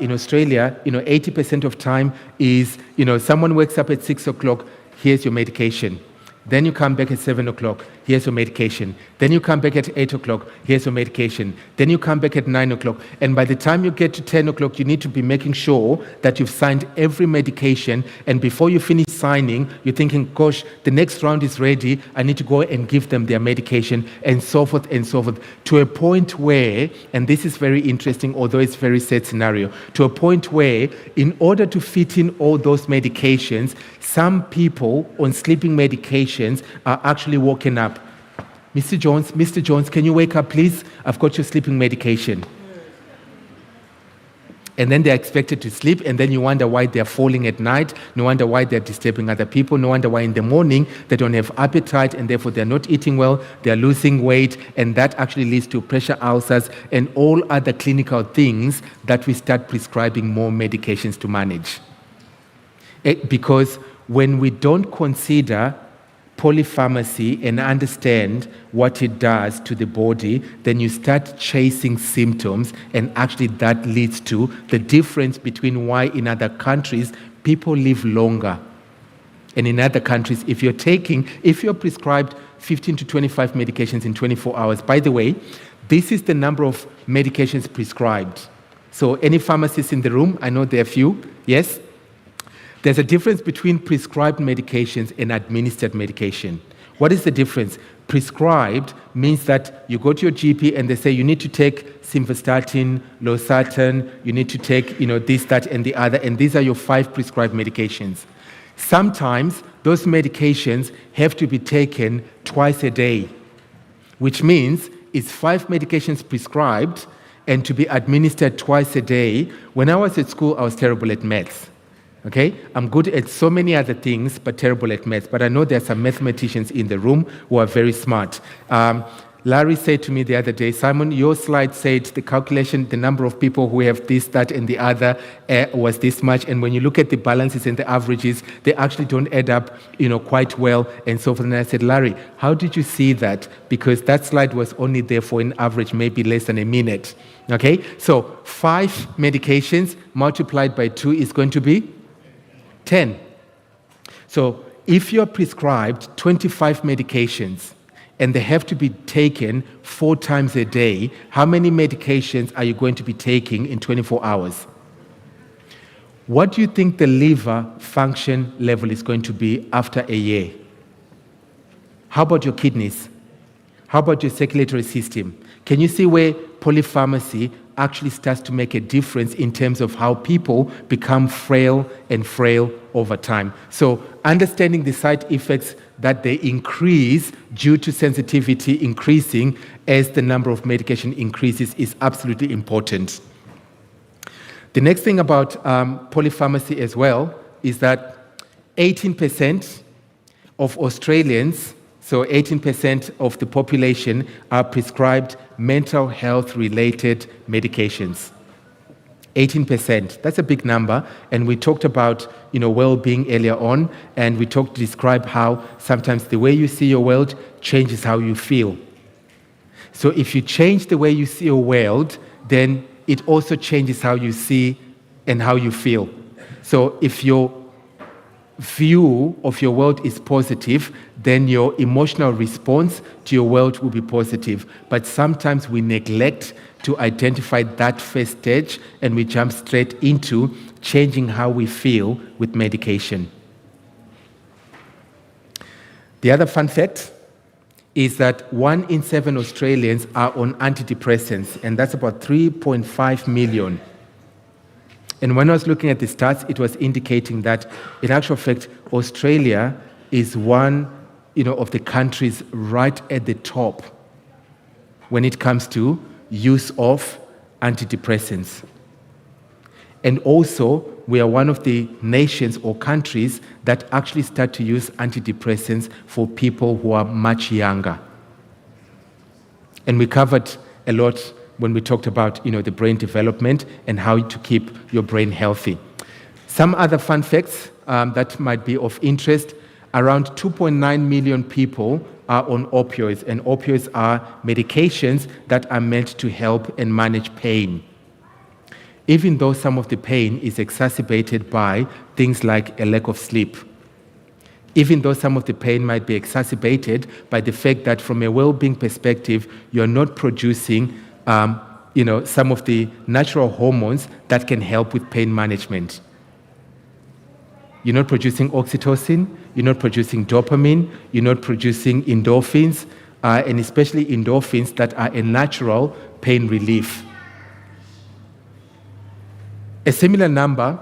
in Australia, 80% of time is, someone wakes up at 6 o'clock, here's your medication. Then you come back at 7 o'clock, here's your medication. Then you come back at 8 o'clock, here's your medication. Then you come back at 9 o'clock. And by the time you get to 10 o'clock, you need to be making sure that you've signed every medication. And before you finish signing, you're thinking, gosh, the next round is ready. I need to go and give them their medication, and so forth, to a point where, and this is very interesting, although it's a very sad scenario, to a point where, in order to fit in all those medications, some people on sleeping medications are actually woken up. Mr. Jones, can you wake up, please? I've got your sleeping medication. And then they're expected to sleep, and then you wonder why they're falling at night, no wonder why they're disturbing other people, no wonder why in the morning they don't have appetite, and therefore they're not eating well, they're losing weight, and that actually leads to pressure ulcers and all other clinical things that we start prescribing more medications to manage. Because when we don't consider polypharmacy and understand what it does to the body, then you start chasing symptoms, and actually that leads to the difference between why in other countries people live longer. And in other countries, if you're prescribed 15 to 25 medications in 24 hours, by the way, this is the number of medications prescribed. So any pharmacists in the room, I know there are few, yes? There's a difference between prescribed medications and administered medication. What is the difference? Prescribed means that you go to your GP and they say you need to take simvastatin, losartan, you need to take this, that, and the other, and these are your 5 prescribed medications. Sometimes those medications have to be taken twice a day, which means it's 5 medications prescribed and to be administered twice a day. When I was at school, I was terrible at maths. Okay, I'm good at so many other things, but terrible at maths. But I know there are some mathematicians in the room who are very smart. Larry said to me the other day, Simon, your slide said the calculation, the number of people who have this, that, and the other was this much. And when you look at the balances and the averages, they actually don't add up, quite well, and so forth. And I said, Larry, how did you see that? Because that slide was only there for an average, maybe less than a minute. Okay, so 5 medications multiplied by 2 is going to be 10. So if you're prescribed 25 medications and they have to be taken 4 times a day, how many medications are you going to be taking in 24 hours? What do you think the liver function level is going to be after a year? How about your kidneys? How about your circulatory system? Can you see where polypharmacy actually starts to make a difference in terms of how people become frail and frail over time? So understanding the side effects that they increase due to sensitivity increasing as the number of medication increases is absolutely important. The next thing about polypharmacy as well is that 18% of Australians, so 18% of the population, are prescribed mental health related medications. 18%, that's a big number, and we talked about well-being earlier on, and we described how sometimes the way you see your world changes how you feel. So if you change the way you see your world, then it also changes how you see and how you feel. So if your view of your world is positive, then your emotional response to your world will be positive. But sometimes we neglect to identify that first stage, and we jump straight into changing how we feel with medication. The other fun fact is that 1 in 7 Australians are on antidepressants, and that's about 3.5 million. And when I was looking at the stats, it was indicating that, in actual fact, Australia is one, of the countries right at the top when it comes to use of antidepressants. And also, we are one of the nations or countries that actually start to use antidepressants for people who are much younger. And we covered a lot when we talked about, the brain development and how to keep your brain healthy. Some other fun facts that might be of interest: around 2.9 million people are on opioids, and opioids are medications that are meant to help and manage pain. Even though some of the pain is exacerbated by things like a lack of sleep. Even though some of the pain might be exacerbated by the fact that from a well-being perspective, you're not producing some of the natural hormones that can help with pain management. You're not producing oxytocin, you're not producing dopamine, you're not producing endorphins, and especially endorphins that are a natural pain relief. A similar number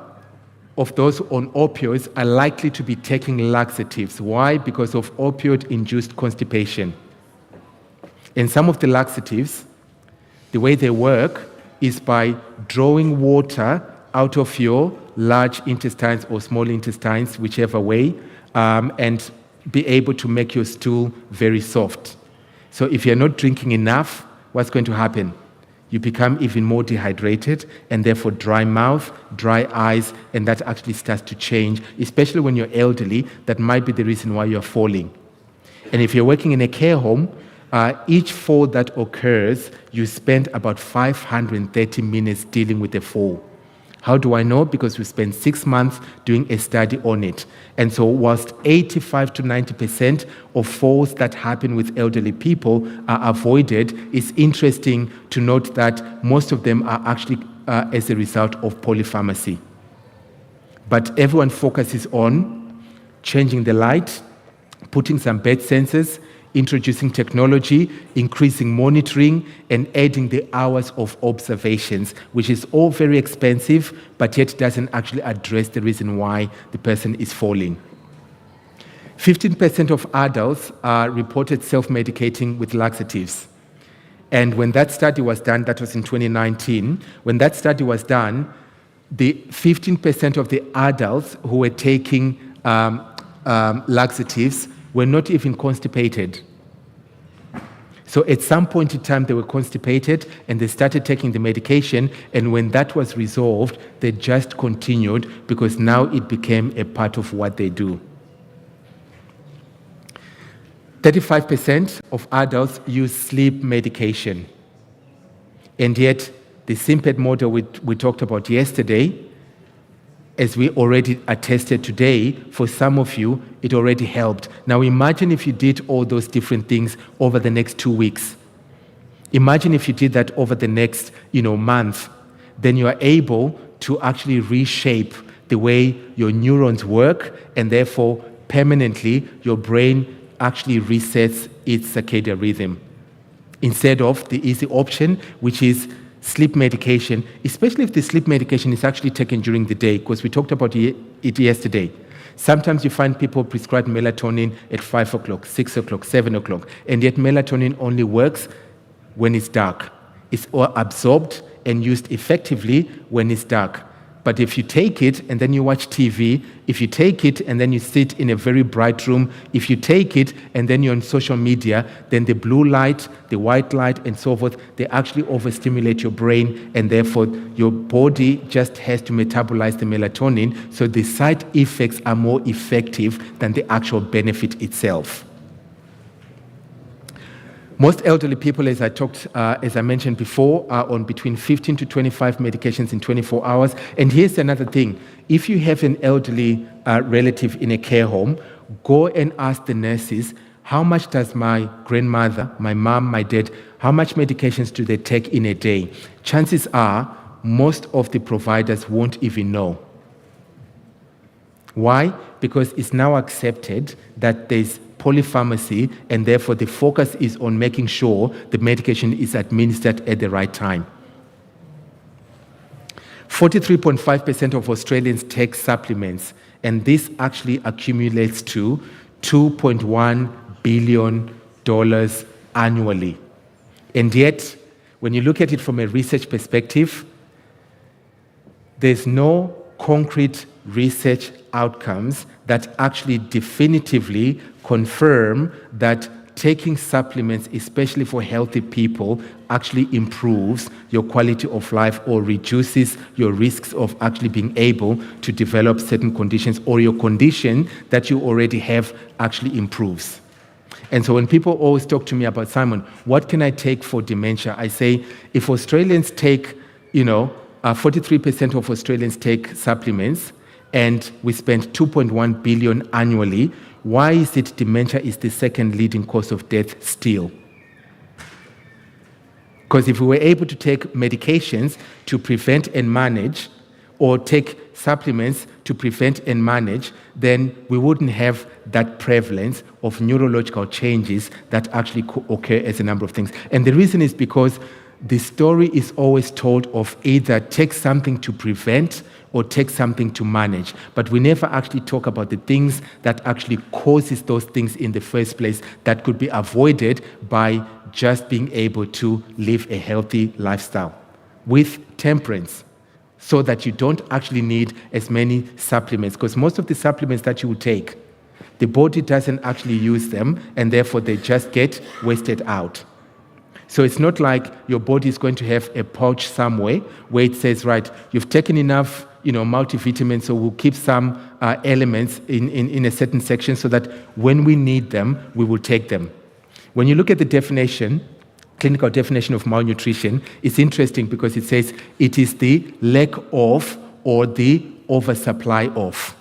of those on opioids are likely to be taking laxatives. Why? Because of opioid-induced constipation. And some of the laxatives, the way they work is by drawing water out of your large intestines or small intestines, whichever way, and be able to make your stool very soft. So if you're not drinking enough, what's going to happen? You become even more dehydrated and therefore dry mouth, dry eyes, and that actually starts to change, especially when you're elderly. That might be the reason why you're falling. And if you're working in a care home, each fall that occurs, you spend about 530 minutes dealing with the fall. How do I know? Because we spent 6 months doing a study on it. And so whilst 85 to 90% of falls that happen with elderly people are avoided, it's interesting to note that most of them are actually as a result of polypharmacy. But everyone focuses on changing the light, putting some bed sensors, introducing technology, increasing monitoring, and adding the hours of observations, which is all very expensive, but yet doesn't actually address the reason why the person is falling. 15% of adults are reported self-medicating with laxatives. And when that study was done, that was in 2019, when that study was done, the 15% of the adults who were taking laxatives were not even constipated. So at some point in time, they were constipated and they started taking the medication. And when that was resolved, they just continued because now it became a part of what they do. 35% of adults use sleep medication. And yet, the SIMPET model we talked about yesterday, as we already attested today, for some of you, it already helped. Now imagine if you did all those different things over the next 2 weeks. Imagine if you did that over the next, month. Then you are able to actually reshape the way your neurons work, and therefore, permanently, your brain actually resets its circadian rhythm. Instead of the easy option, which is sleep medication, especially if the sleep medication is actually taken during the day, because we talked about it yesterday. Sometimes you find people prescribed melatonin at 5 o'clock, 6 o'clock, 7 o'clock, and yet melatonin only works when it's dark. It's absorbed and used effectively when it's dark. But if you take it and then you watch TV, if you take it and then you sit in a very bright room, if you take it and then you're on social media, then the blue light, the white light, and so forth, they actually overstimulate your brain, and therefore your body just has to metabolize the melatonin, so the side effects are more effective than the actual benefit itself. Most elderly people, as I mentioned before, are on between 15 to 25 medications in 24 hours. And here's another thing. If you have an elderly relative in a care home, go and ask the nurses, how much does my grandmother, my mom, my dad, how much medications do they take in a day? Chances are, most of the providers won't even know. Why? Because it's now accepted that there's polypharmacy, and therefore the focus is on making sure the medication is administered at the right time. 43.5% of Australians take supplements, and this actually accumulates to $2.1 billion annually. And yet, when you look at it from a research perspective, there's no concrete research outcomes that actually definitively confirm that taking supplements, especially for healthy people, actually improves your quality of life or reduces your risks of actually being able to develop certain conditions, or your condition that you already have actually improves. And so when people always talk to me about, Simon, what can I take for dementia? I say, if Australians take, 43% of Australians take supplements, and we spend 2.1 billion annually, why is it dementia is the second leading cause of death still? Because if we were able to take medications to prevent and manage, or take supplements to prevent and manage, then we wouldn't have that prevalence of neurological changes that actually occur as a number of things. And the reason is because the story is always told of either take something to prevent or take something to manage. But we never actually talk about the things that actually causes those things in the first place that could be avoided by just being able to live a healthy lifestyle with temperance, so that you don't actually need as many supplements. Because most of the supplements that you will take, the body doesn't actually use them, and therefore they just get wasted out. So it's not like your body is going to have a pouch somewhere where it says, right, you've taken enough multivitamins, so we'll keep some elements in a certain section so that when we need them, we will take them. When you look at the definition, clinical definition of malnutrition, it's interesting because it says it is the lack of or the oversupply of.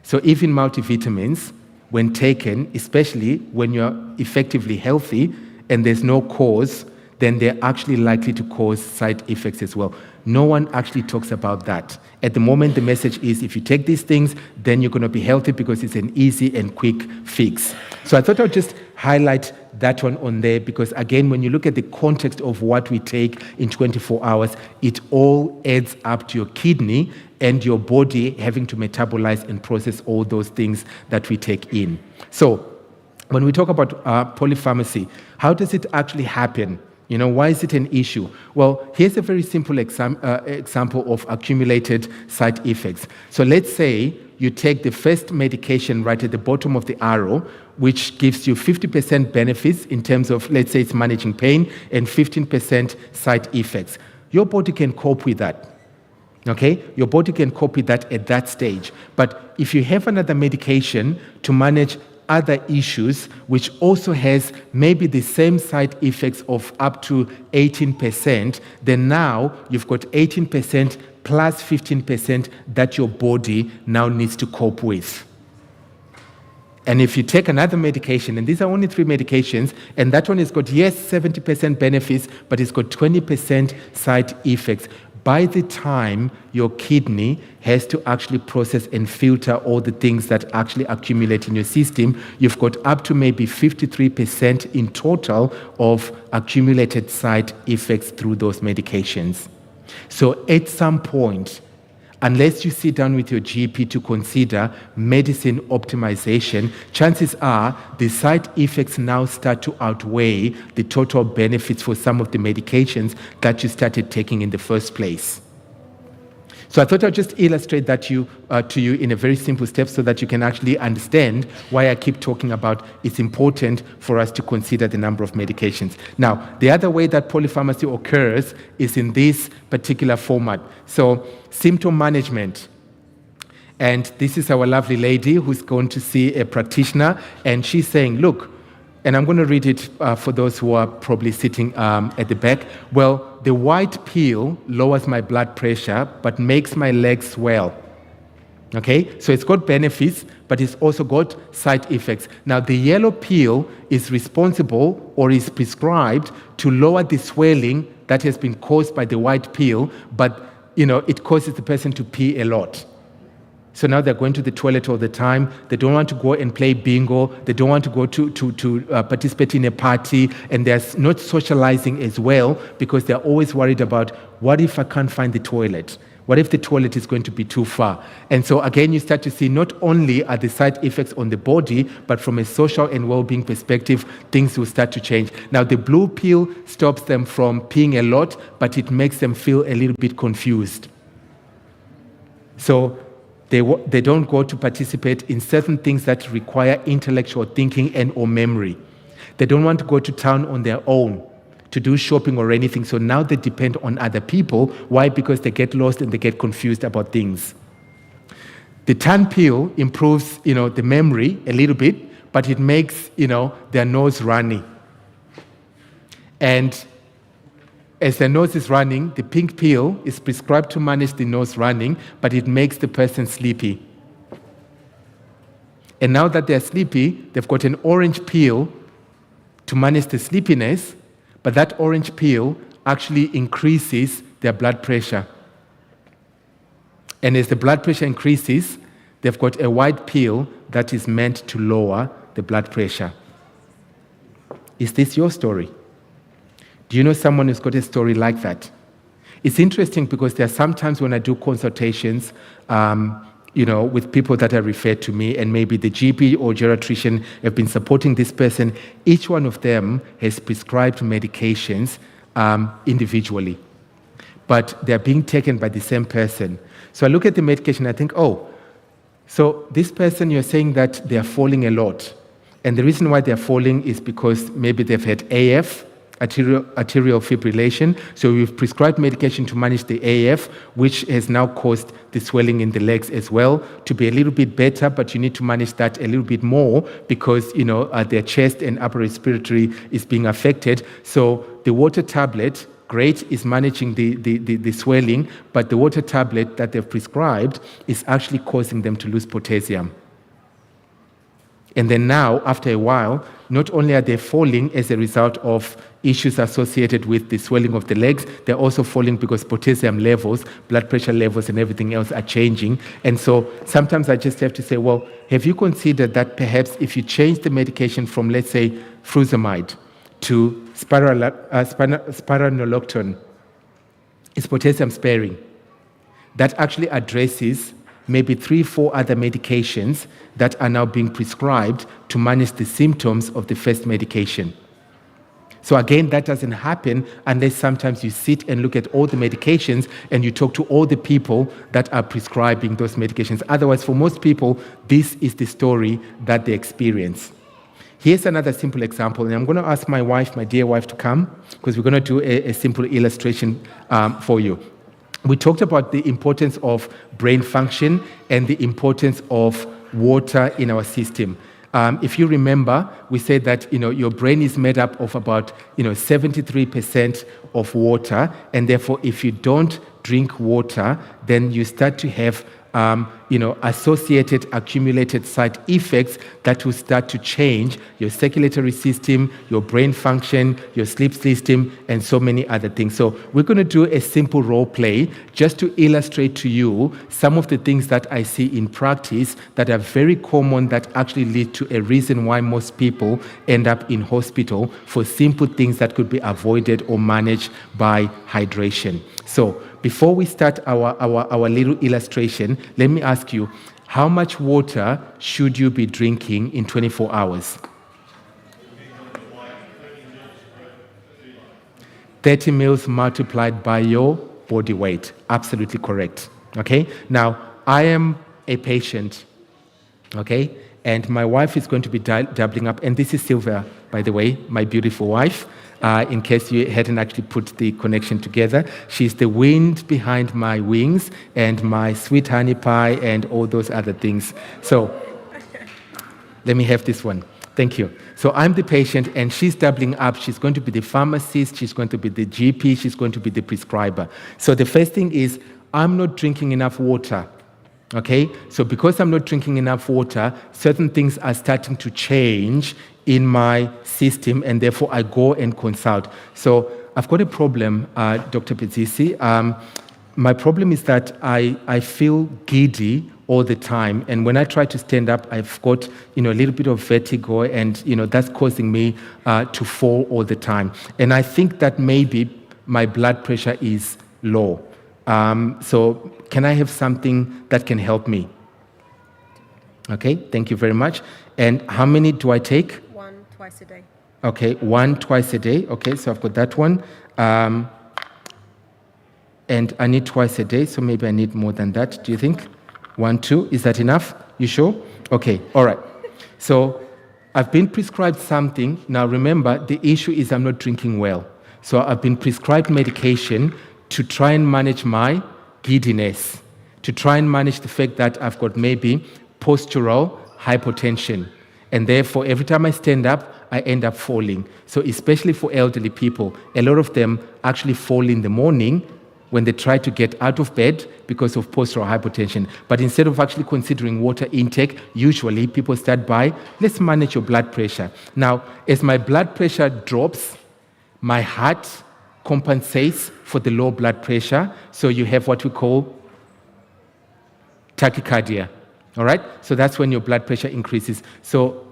So even multivitamins, when taken, especially when you're effectively healthy and there's no cause, then they're actually likely to cause side effects as well. No one actually talks about that. At the moment, the message is if you take these things, then you're going to be healthy because it's an easy and quick fix. So I thought I'd just highlight that one on there because, again, when you look at the context of what we take in 24 hours, it all adds up to your kidney and your body having to metabolize and process all those things that we take in. So when we talk about polypharmacy, how does it actually happen? Why is it an issue? Well, here's a very simple example of accumulated side effects. So let's say you take the first medication right at the bottom of the arrow, which gives you 50% benefits in terms of, let's say it's managing pain, and 15% side effects. Your body can cope with that. Okay? Your body can cope with that at that stage. But if you have another medication to manage other issues, which also has maybe the same side effects of up to 18%, then now you've got 18% plus 15% that your body now needs to cope with. And if you take another medication, and these are only 3 medications, and that one has got, yes, 70% benefits, but it's got 20% side effects. By the time your kidney has to actually process and filter all the things that actually accumulate in your system, you've got up to maybe 53% in total of accumulated side effects through those medications. So at some point, unless you sit down with your GP to consider medicine optimization, chances are the side effects now start to outweigh the total benefits for some of the medications that you started taking in the first place. So I thought I'd just illustrate that to you in a very simple step so that you can actually understand why I keep talking about it's important for us to consider the number of medications. Now, the other way that polypharmacy occurs is in this particular format. So, symptom management. And this is our lovely lady who's going to see a practitioner, and she's saying, look, and I'm going to read it for those who are probably sitting at the back. Well, the white pill lowers my blood pressure, but makes my legs swell. Okay? So it's got benefits, but it's also got side effects. Now, the yellow pill is responsible or is prescribed to lower the swelling that has been caused by the white pill, but, it causes the person to pee a lot. So now they're going to the toilet all the time. They don't want to go and play bingo. They don't want to go to participate in a party. And they're not socializing as well because they're always worried about, what if I can't find the toilet? What if the toilet is going to be too far? And so again, you start to see not only are the side effects on the body, but from a social and well-being perspective, things will start to change. Now, the blue pill stops them from peeing a lot, but it makes them feel a little bit confused. So they don't go to participate in certain things that require intellectual thinking and or memory. They don't want to go to town on their own to do shopping or anything. So now they depend on other people. Why? Because they get lost and they get confused about things. The tan pill improves, the memory a little bit, but it makes, their nose runny. And as the nose is running, the pink pill is prescribed to manage the nose running, but it makes the person sleepy. And now that they're sleepy, they've got an orange pill to manage the sleepiness, but that orange pill actually increases their blood pressure. And as the blood pressure increases, they've got a white pill that is meant to lower the blood pressure. Is this your story? Do you know someone who's got a story like that? It's interesting because there are sometimes when I do consultations, with people that are referred to me, and maybe the GP or geriatrician have been supporting this person, each one of them has prescribed medications individually, but they're being taken by the same person. So I look at the medication, I think, so this person, you're saying that they're falling a lot. And the reason why they're falling is because maybe they've had AF, arterial fibrillation. So we've prescribed medication to manage the AF, which has now caused the swelling in the legs as well to be a little bit better, but you need to manage that a little bit more because, their chest and upper respiratory is being affected. So the water tablet, great, is managing the swelling, but the water tablet that they've prescribed is actually causing them to lose potassium. And then now, after a while, not only are they falling as a result of issues associated with the swelling of the legs, they're also falling because potassium levels, blood pressure levels, and everything else are changing. And so sometimes I just have to say, well, have you considered that perhaps if you change the medication from, let's say, furosemide to spironolactone, it's potassium sparing. That actually addresses maybe 3-4 other medications that are now being prescribed to manage the symptoms of the first medication. So again, that doesn't happen unless sometimes you sit and look at all the medications and you talk to all the people that are prescribing those medications. Otherwise, for most people, this is the story that they experience. Here's another simple example, and I'm going to ask my wife, my dear wife, to come because we're going to do a simple illustration for you. We talked about the importance of brain function and the importance of water in our system. If you remember, we said that your brain is made up of about 73% of water, and therefore, if you don't drink water, then you start to have associated accumulated side effects that will start to change your circulatory system, your brain function, your sleep system, and so many other things. So we're going to do a simple role play just to illustrate to you some of the things that I see in practice that are very common that actually lead to a reason why most people end up in hospital for simple things that could be avoided or managed by hydration. So before we start our little illustration, let me ask you, how much water should you be drinking in 24 hours? 30 mils multiplied by your body weight. Absolutely correct. Okay? Now, I am a patient. Okay? And my wife is going to be doubling up. And this is Sylvia, by the way, my beautiful wife. In case you hadn't actually put the connection together. She's the wind behind my wings and my sweet honey pie and all those other things. So let me have this one. Thank you. So I'm the patient and she's doubling up. She's going to be the pharmacist. She's going to be the GP. She's going to be the prescriber. So the first thing is I'm not drinking enough water. Okay? So because I'm not drinking enough water, certain things are starting to change in my system, and therefore I go and consult. So I've got a problem, Dr. Pedzisi. My problem is that I feel giddy all the time, and when I try to stand up, I've got a little bit of vertigo, and that's causing me to fall all the time. And I think that maybe my blood pressure is low. So can I have something that can help me? Okay, thank you very much. And how many do I take? 1 twice a day. Okay, 1 twice a day. Okay, so I've got that one. And I need twice a day, so maybe I need more than that. Do you think? 1, 2, is that enough? You sure? Okay, all right. So I've been prescribed something. Now remember, the issue is I'm not drinking well. So I've been prescribed medication to try and manage my giddiness, to try and manage the fact that I've got maybe postural hypotension. And therefore, every time I stand up, I end up falling. So especially for elderly people, a lot of them actually fall in the morning when they try to get out of bed because of postural hypotension. But instead of actually considering water intake, usually people start by, let's manage your blood pressure. Now, as my blood pressure drops, my heart compensates for the low blood pressure. So you have what we call tachycardia. All right? So that's when your blood pressure increases. So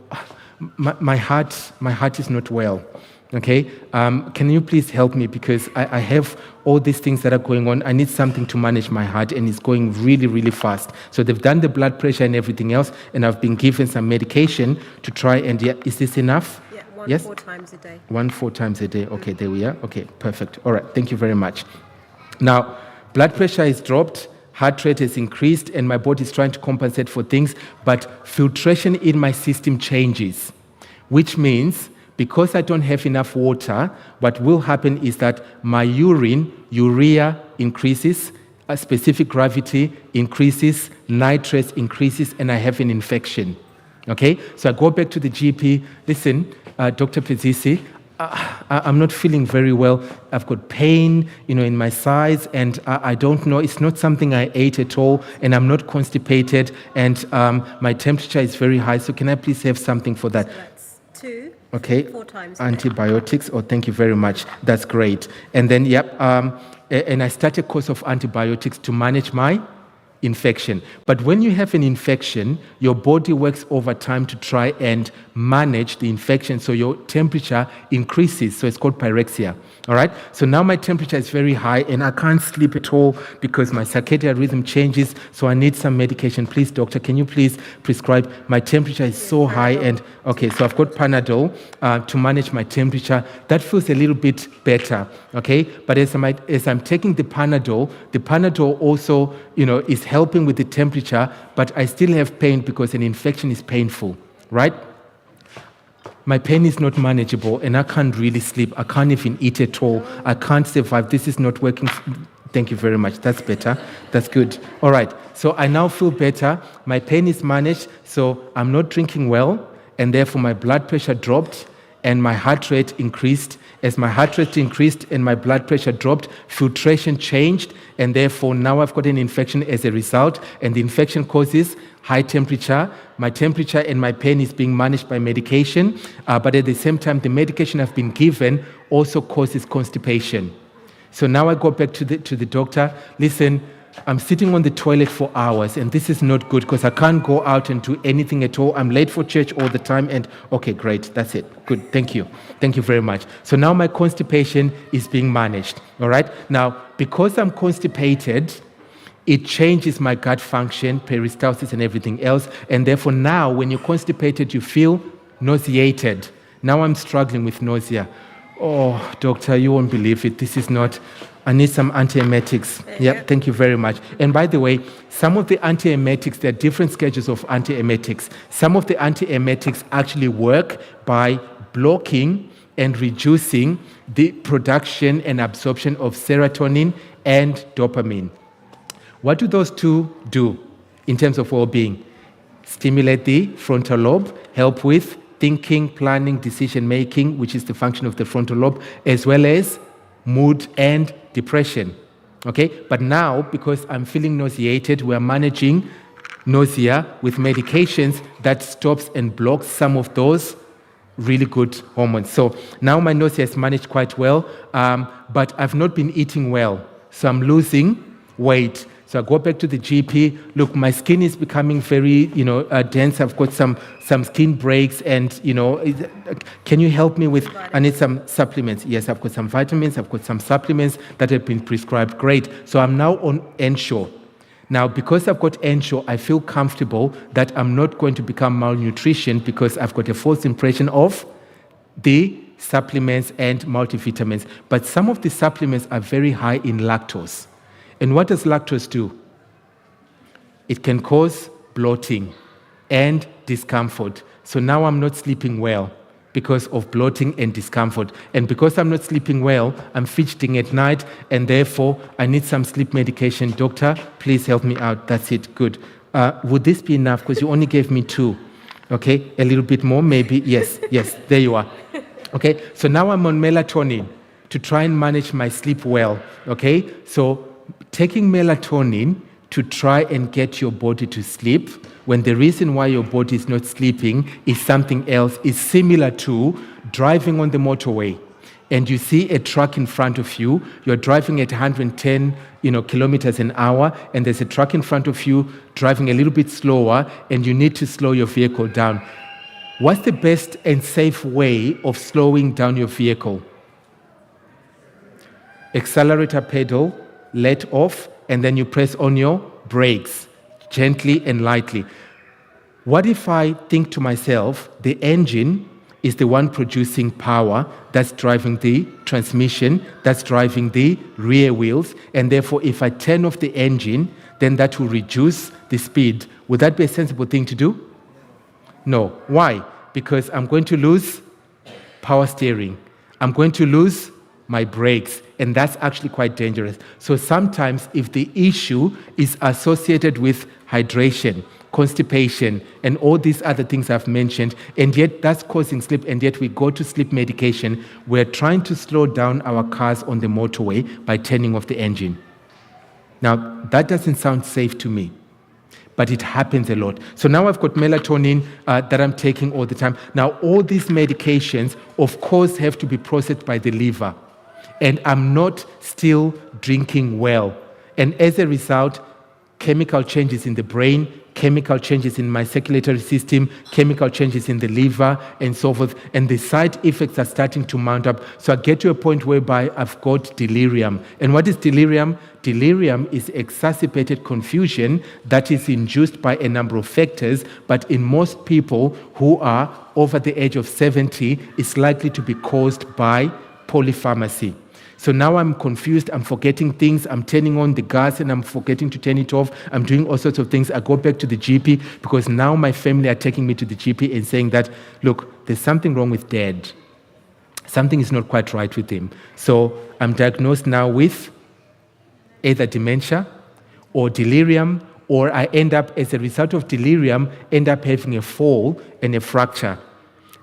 my heart is not well. Okay? Can you please help me? Because I have all these things that are going on. I need something to manage my heart, and it's going really, really fast. So they've done the blood pressure and everything else, and I've been given some medication to try and, is this enough? Yeah, 1 Yes? 4 times a day. 1 4 times a day. Okay, there we are. Okay, perfect. All right, thank you very much. Now, blood pressure is dropped, heart rate has increased, and my body is trying to compensate for things, but filtration in my system changes, which means because I don't have enough water, what will happen is that my urea increases, a specific gravity increases, nitrates increases, and I have an infection. Okay? So I go back to the GP, listen, Dr. Pezisi, I'm not feeling very well. I've got pain, in my sides, and I don't know. It's not something I ate at all, and I'm not constipated, and my temperature is very high. So can I please have something for that? So that's 2 Okay. 4 times a day. Antibiotics. Oh, thank you very much. That's great. And then, and I started a course of antibiotics to manage my infection. But when you have an infection, your body works over time to try and manage the infection, so your temperature increases. So it's called pyrexia. All right? So now my temperature is very high, and I can't sleep at all because my circadian rhythm changes, so I need some medication. Please, doctor, can you please prescribe? My temperature is so high, and okay, so I've got Panadol to manage my temperature. That feels a little bit better, okay? But as I'm taking the Panadol also, is helping with the temperature, but I still have pain because an infection is painful, right? My pain is not manageable, and I can't really sleep. I can't even eat at all. I can't survive. This is not working. Thank you very much. That's better. That's good. All right. So I now feel better. My pain is managed, so I'm not drinking well, and therefore my blood pressure dropped, and my heart rate increased. As my heart rate increased and my blood pressure dropped, filtration changed, and therefore now I've got an infection as a result, and the infection causes high temperature. My temperature and my pain is being managed by medication, but at the same time, the medication I've been given also causes constipation. So now I go back to the doctor. Listen, I'm sitting on the toilet for hours, and this is not good because I can't go out and do anything at all. I'm late for church all the time, and okay, great, that's it. Good, thank you. Thank you very much. So now my constipation is being managed, all right? Now, because I'm constipated, it changes my gut function, peristalsis and everything else, and therefore now when you're constipated, you feel nauseated. Now I'm struggling with nausea. Oh, doctor, you won't believe it. This is not... I need some antiemetics. Yeah, thank you very much. And by the way, some of the antiemetics, there are different schedules of antiemetics. Some of the antiemetics actually work by blocking and reducing the production and absorption of serotonin and dopamine. What do those two do in terms of well-being? Stimulate the frontal lobe, help with thinking, planning, decision-making, which is the function of the frontal lobe, as well as mood and depression. Okay? But now, because I'm feeling nauseated, we're managing nausea with medications that stops and blocks some of those really good hormones. So now my nausea is managed quite well, but I've not been eating well. So I'm losing weight. So I go back to the GP. Look, my skin is becoming very, dense. I've got some skin breaks, and can you help me with? I need some supplements. Yes, I've got some vitamins. I've got some supplements that have been prescribed. Great. So I'm now on Ensure. Now, because I've got Ensure, I feel comfortable that I'm not going to become malnutrition because I've got a false impression of the supplements and multivitamins. But some of the supplements are very high in lactose. And what does lactose do? It can cause bloating and discomfort. So now I'm not sleeping well because of bloating and discomfort. And because I'm not sleeping well, I'm fidgeting at night, and therefore I need some sleep medication. Doctor, please help me out. That's it. Good. Would this be enough? Because you only gave me 2. Okay, a little bit more, maybe. Yes, there you are. Okay, so now I'm on melatonin to try and manage my sleep well. Okay, so taking melatonin to try and get your body to sleep when the reason why your body is not sleeping is something else is similar to driving on the motorway. And you see a truck in front of you, you're driving at 110 kilometers an hour, and there's a truck in front of you driving a little bit slower, and you need to slow your vehicle down. What's the best and safe way of slowing down your vehicle? Accelerator pedal, let off, and then you press on your brakes, gently and lightly. What if I think to myself, the engine is the one producing power that's driving the transmission, that's driving the rear wheels, and therefore if I turn off the engine, then that will reduce the speed. Would that be a sensible thing to do? No. Why? Because I'm going to lose power steering. I'm going to lose my brakes, and that's actually quite dangerous. So sometimes if the issue is associated with hydration, constipation, and all these other things I've mentioned, and yet that's causing sleep, and yet we go to sleep medication, we're trying to slow down our cars on the motorway by turning off the engine. Now, that doesn't sound safe to me, but it happens a lot. So now I've got melatonin that I'm taking all the time. Now, all these medications, of course, have to be processed by the liver, and I'm not still drinking well. And as a result, chemical changes in the brain, chemical changes in my circulatory system, chemical changes in the liver, and so forth. And the side effects are starting to mount up. So I get to a point whereby I've got delirium. And what is delirium? Delirium is exacerbated confusion that is induced by a number of factors, but in most people who are over the age of 70, it's likely to be caused by polypharmacy. So now I'm confused, I'm forgetting things, I'm turning on the gas and I'm forgetting to turn it off, I'm doing all sorts of things. I go back to the GP because now my family are taking me to the GP and saying that, look, there's something wrong with Dad. Something is not quite right with him. So I'm diagnosed now with either dementia or delirium, or I end up, as a result of delirium, end up having a fall and a fracture.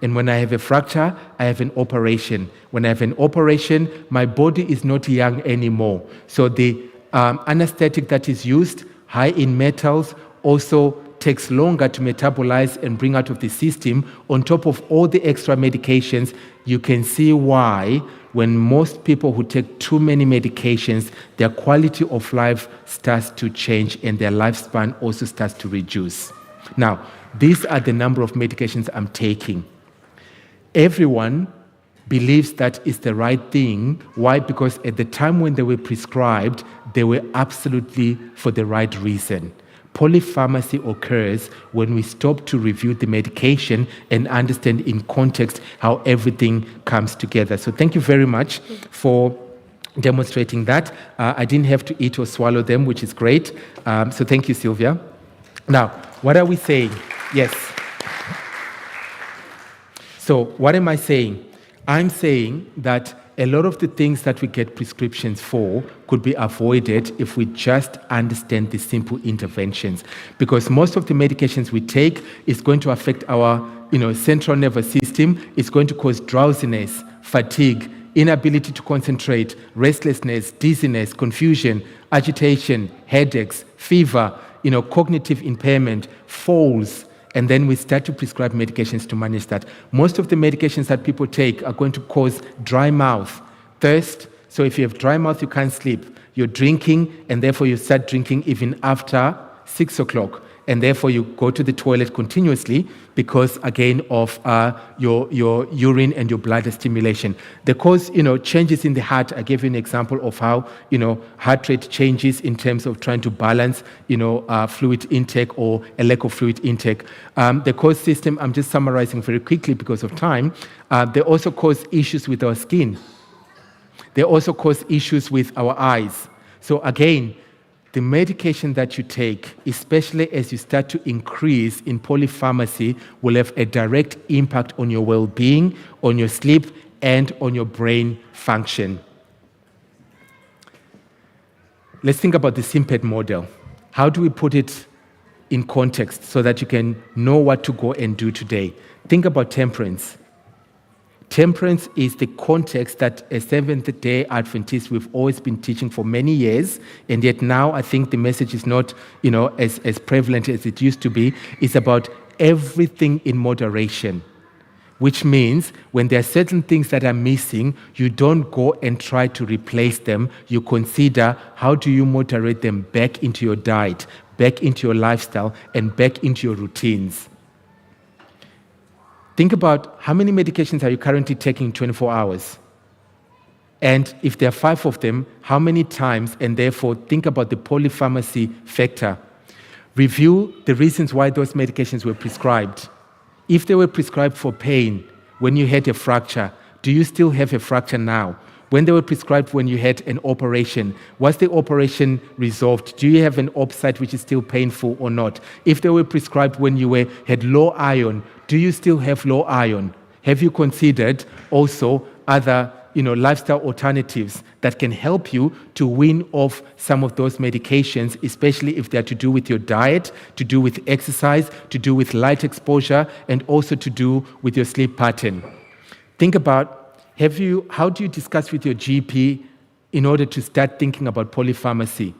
And when I have a fracture, I have an operation. When I have an operation, my body is not young anymore. So the anesthetic that is used, high in metals, also takes longer to metabolize and bring out of the system. On top of all the extra medications, you can see why when most people who take too many medications, their quality of life starts to change and their lifespan also starts to reduce. Now, these are the number of medications I'm taking. Everyone believes that is the right thing. Why? Because at the time when they were prescribed, they were absolutely for the right reason. Polypharmacy occurs when we stop to review the medication and understand in context how everything comes together. So thank you very much for demonstrating that. I didn't have to eat or swallow them, which is great. So thank you, Sylvia. Now, what are we saying? Yes. So what am I saying? I'm saying that a lot of the things that we get prescriptions for could be avoided if we just understand the simple interventions. Because most of the medications we take is going to affect our central nervous system. It's going to cause drowsiness, fatigue, inability to concentrate, restlessness, dizziness, confusion, agitation, headaches, fever, cognitive impairment, falls. And then we start to prescribe medications to manage that. Most of the medications that people take are going to cause dry mouth, thirst. So if you have dry mouth, you can't sleep. You're drinking, and therefore you start drinking even after 6 o'clock. And therefore you go to the toilet continuously because, again, of your urine and your bladder stimulation. They cause, changes in the heart. I gave you an example of how, heart rate changes in terms of trying to balance, fluid intake or a lack of fluid intake. The cause system, I'm just summarizing very quickly because of time. They also cause issues with our skin. They also cause issues with our eyes. So again, the medication that you take, especially as you start to increase in polypharmacy, will have a direct impact on your well-being, on your sleep, and on your brain function. Let's think about the SIMPET model. How do we put it in context so that you can know what to go and do today? Think about temperance. Temperance is the context that as Seventh-day Adventists we've always been teaching for many years, and yet now I think the message is not, as prevalent as it used to be. It's about everything in moderation, which means when there are certain things that are missing, you don't go and try to replace them. You consider how do you moderate them back into your diet, back into your lifestyle, and back into your routines. Think about how many medications are you currently taking in 24 hours? And if there are 5 of them, how many times? And therefore, think about the polypharmacy factor. Review the reasons why those medications were prescribed. If they were prescribed for pain when you had a fracture, do you still have a fracture now? When they were prescribed when you had an operation, was the operation resolved? Do you have an op site which is still painful or not? If they were prescribed when you had low iron, do you still have low iron? Have you considered also other lifestyle alternatives that can help you to wean off some of those medications, especially if they're to do with your diet, to do with exercise, to do with light exposure, and also to do with your sleep pattern? Think about how do you discuss with your GP in order to start thinking about polypharmacy?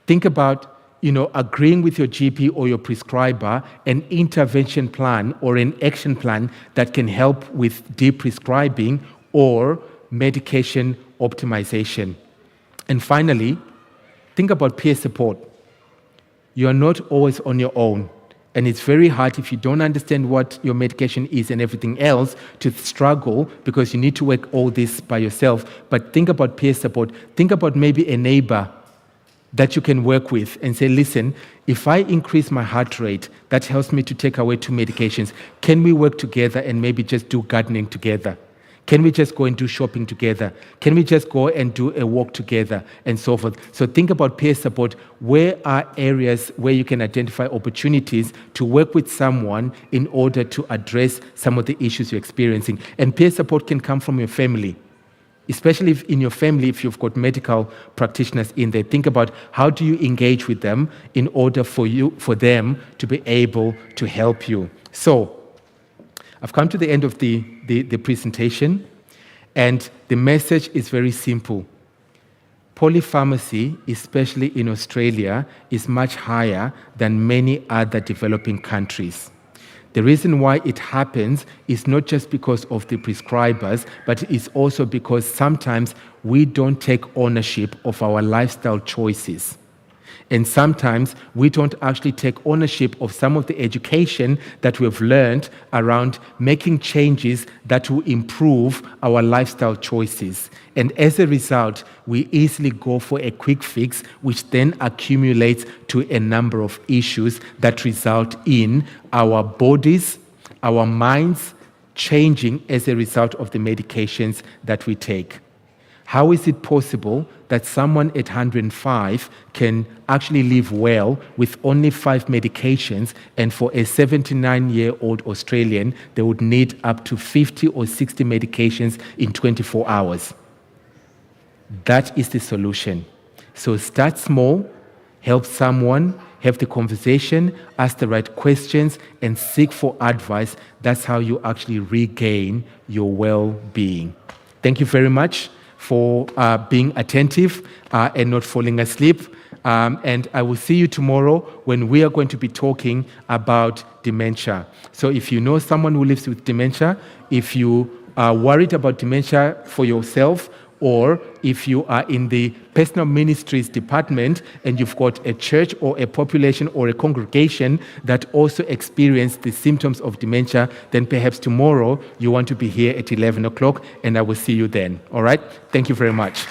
Think about, agreeing with your GP or your prescriber an intervention plan or an action plan that can help with de-prescribing or medication optimization. And finally, think about peer support. You are not always on your own. And it's very hard if you don't understand what your medication is and everything else to struggle because you need to work all this by yourself. But think about peer support. Think about maybe a neighbor that you can work with and say, listen, if I increase my heart rate, that helps me to take away 2 medications. Can we work together and maybe just do gardening together? Can we just go and do shopping together? Can we just go and do a walk together and so forth? So think about peer support. Where are areas where you can identify opportunities to work with someone in order to address some of the issues you're experiencing? And peer support can come from your family, especially if in your family, if you've got medical practitioners in there. Think about how do you engage with them in order for them to be able to help you. So I've come to the end of the presentation, and the message is very simple. Polypharmacy, especially in Australia, is much higher than many other developing countries. The reason why it happens is not just because of the prescribers, but it's also because sometimes we don't take ownership of our lifestyle choices. And sometimes we don't actually take ownership of some of the education that we've learned around making changes that will improve our lifestyle choices. And as a result, we easily go for a quick fix, which then accumulates to a number of issues that result in our bodies, our minds changing as a result of the medications that we take. How is it possible that someone at 105 can actually live well with only 5 medications, and for a 79-year-old Australian, they would need up to 50 or 60 medications in 24 hours? That is the solution. So start small, help someone, have the conversation, ask the right questions, and seek for advice. That's how you actually regain your well-being. Thank you very much for being attentive and not falling asleep. And I will see you tomorrow when we are going to be talking about dementia. So if you know someone who lives with dementia, if you are worried about dementia for yourself Or if you are in the personal ministries department and you've got a church or a population or a congregation that also experience the symptoms of dementia, then perhaps tomorrow you want to be here at 11 o'clock and I will see you then. All right? Thank you very much.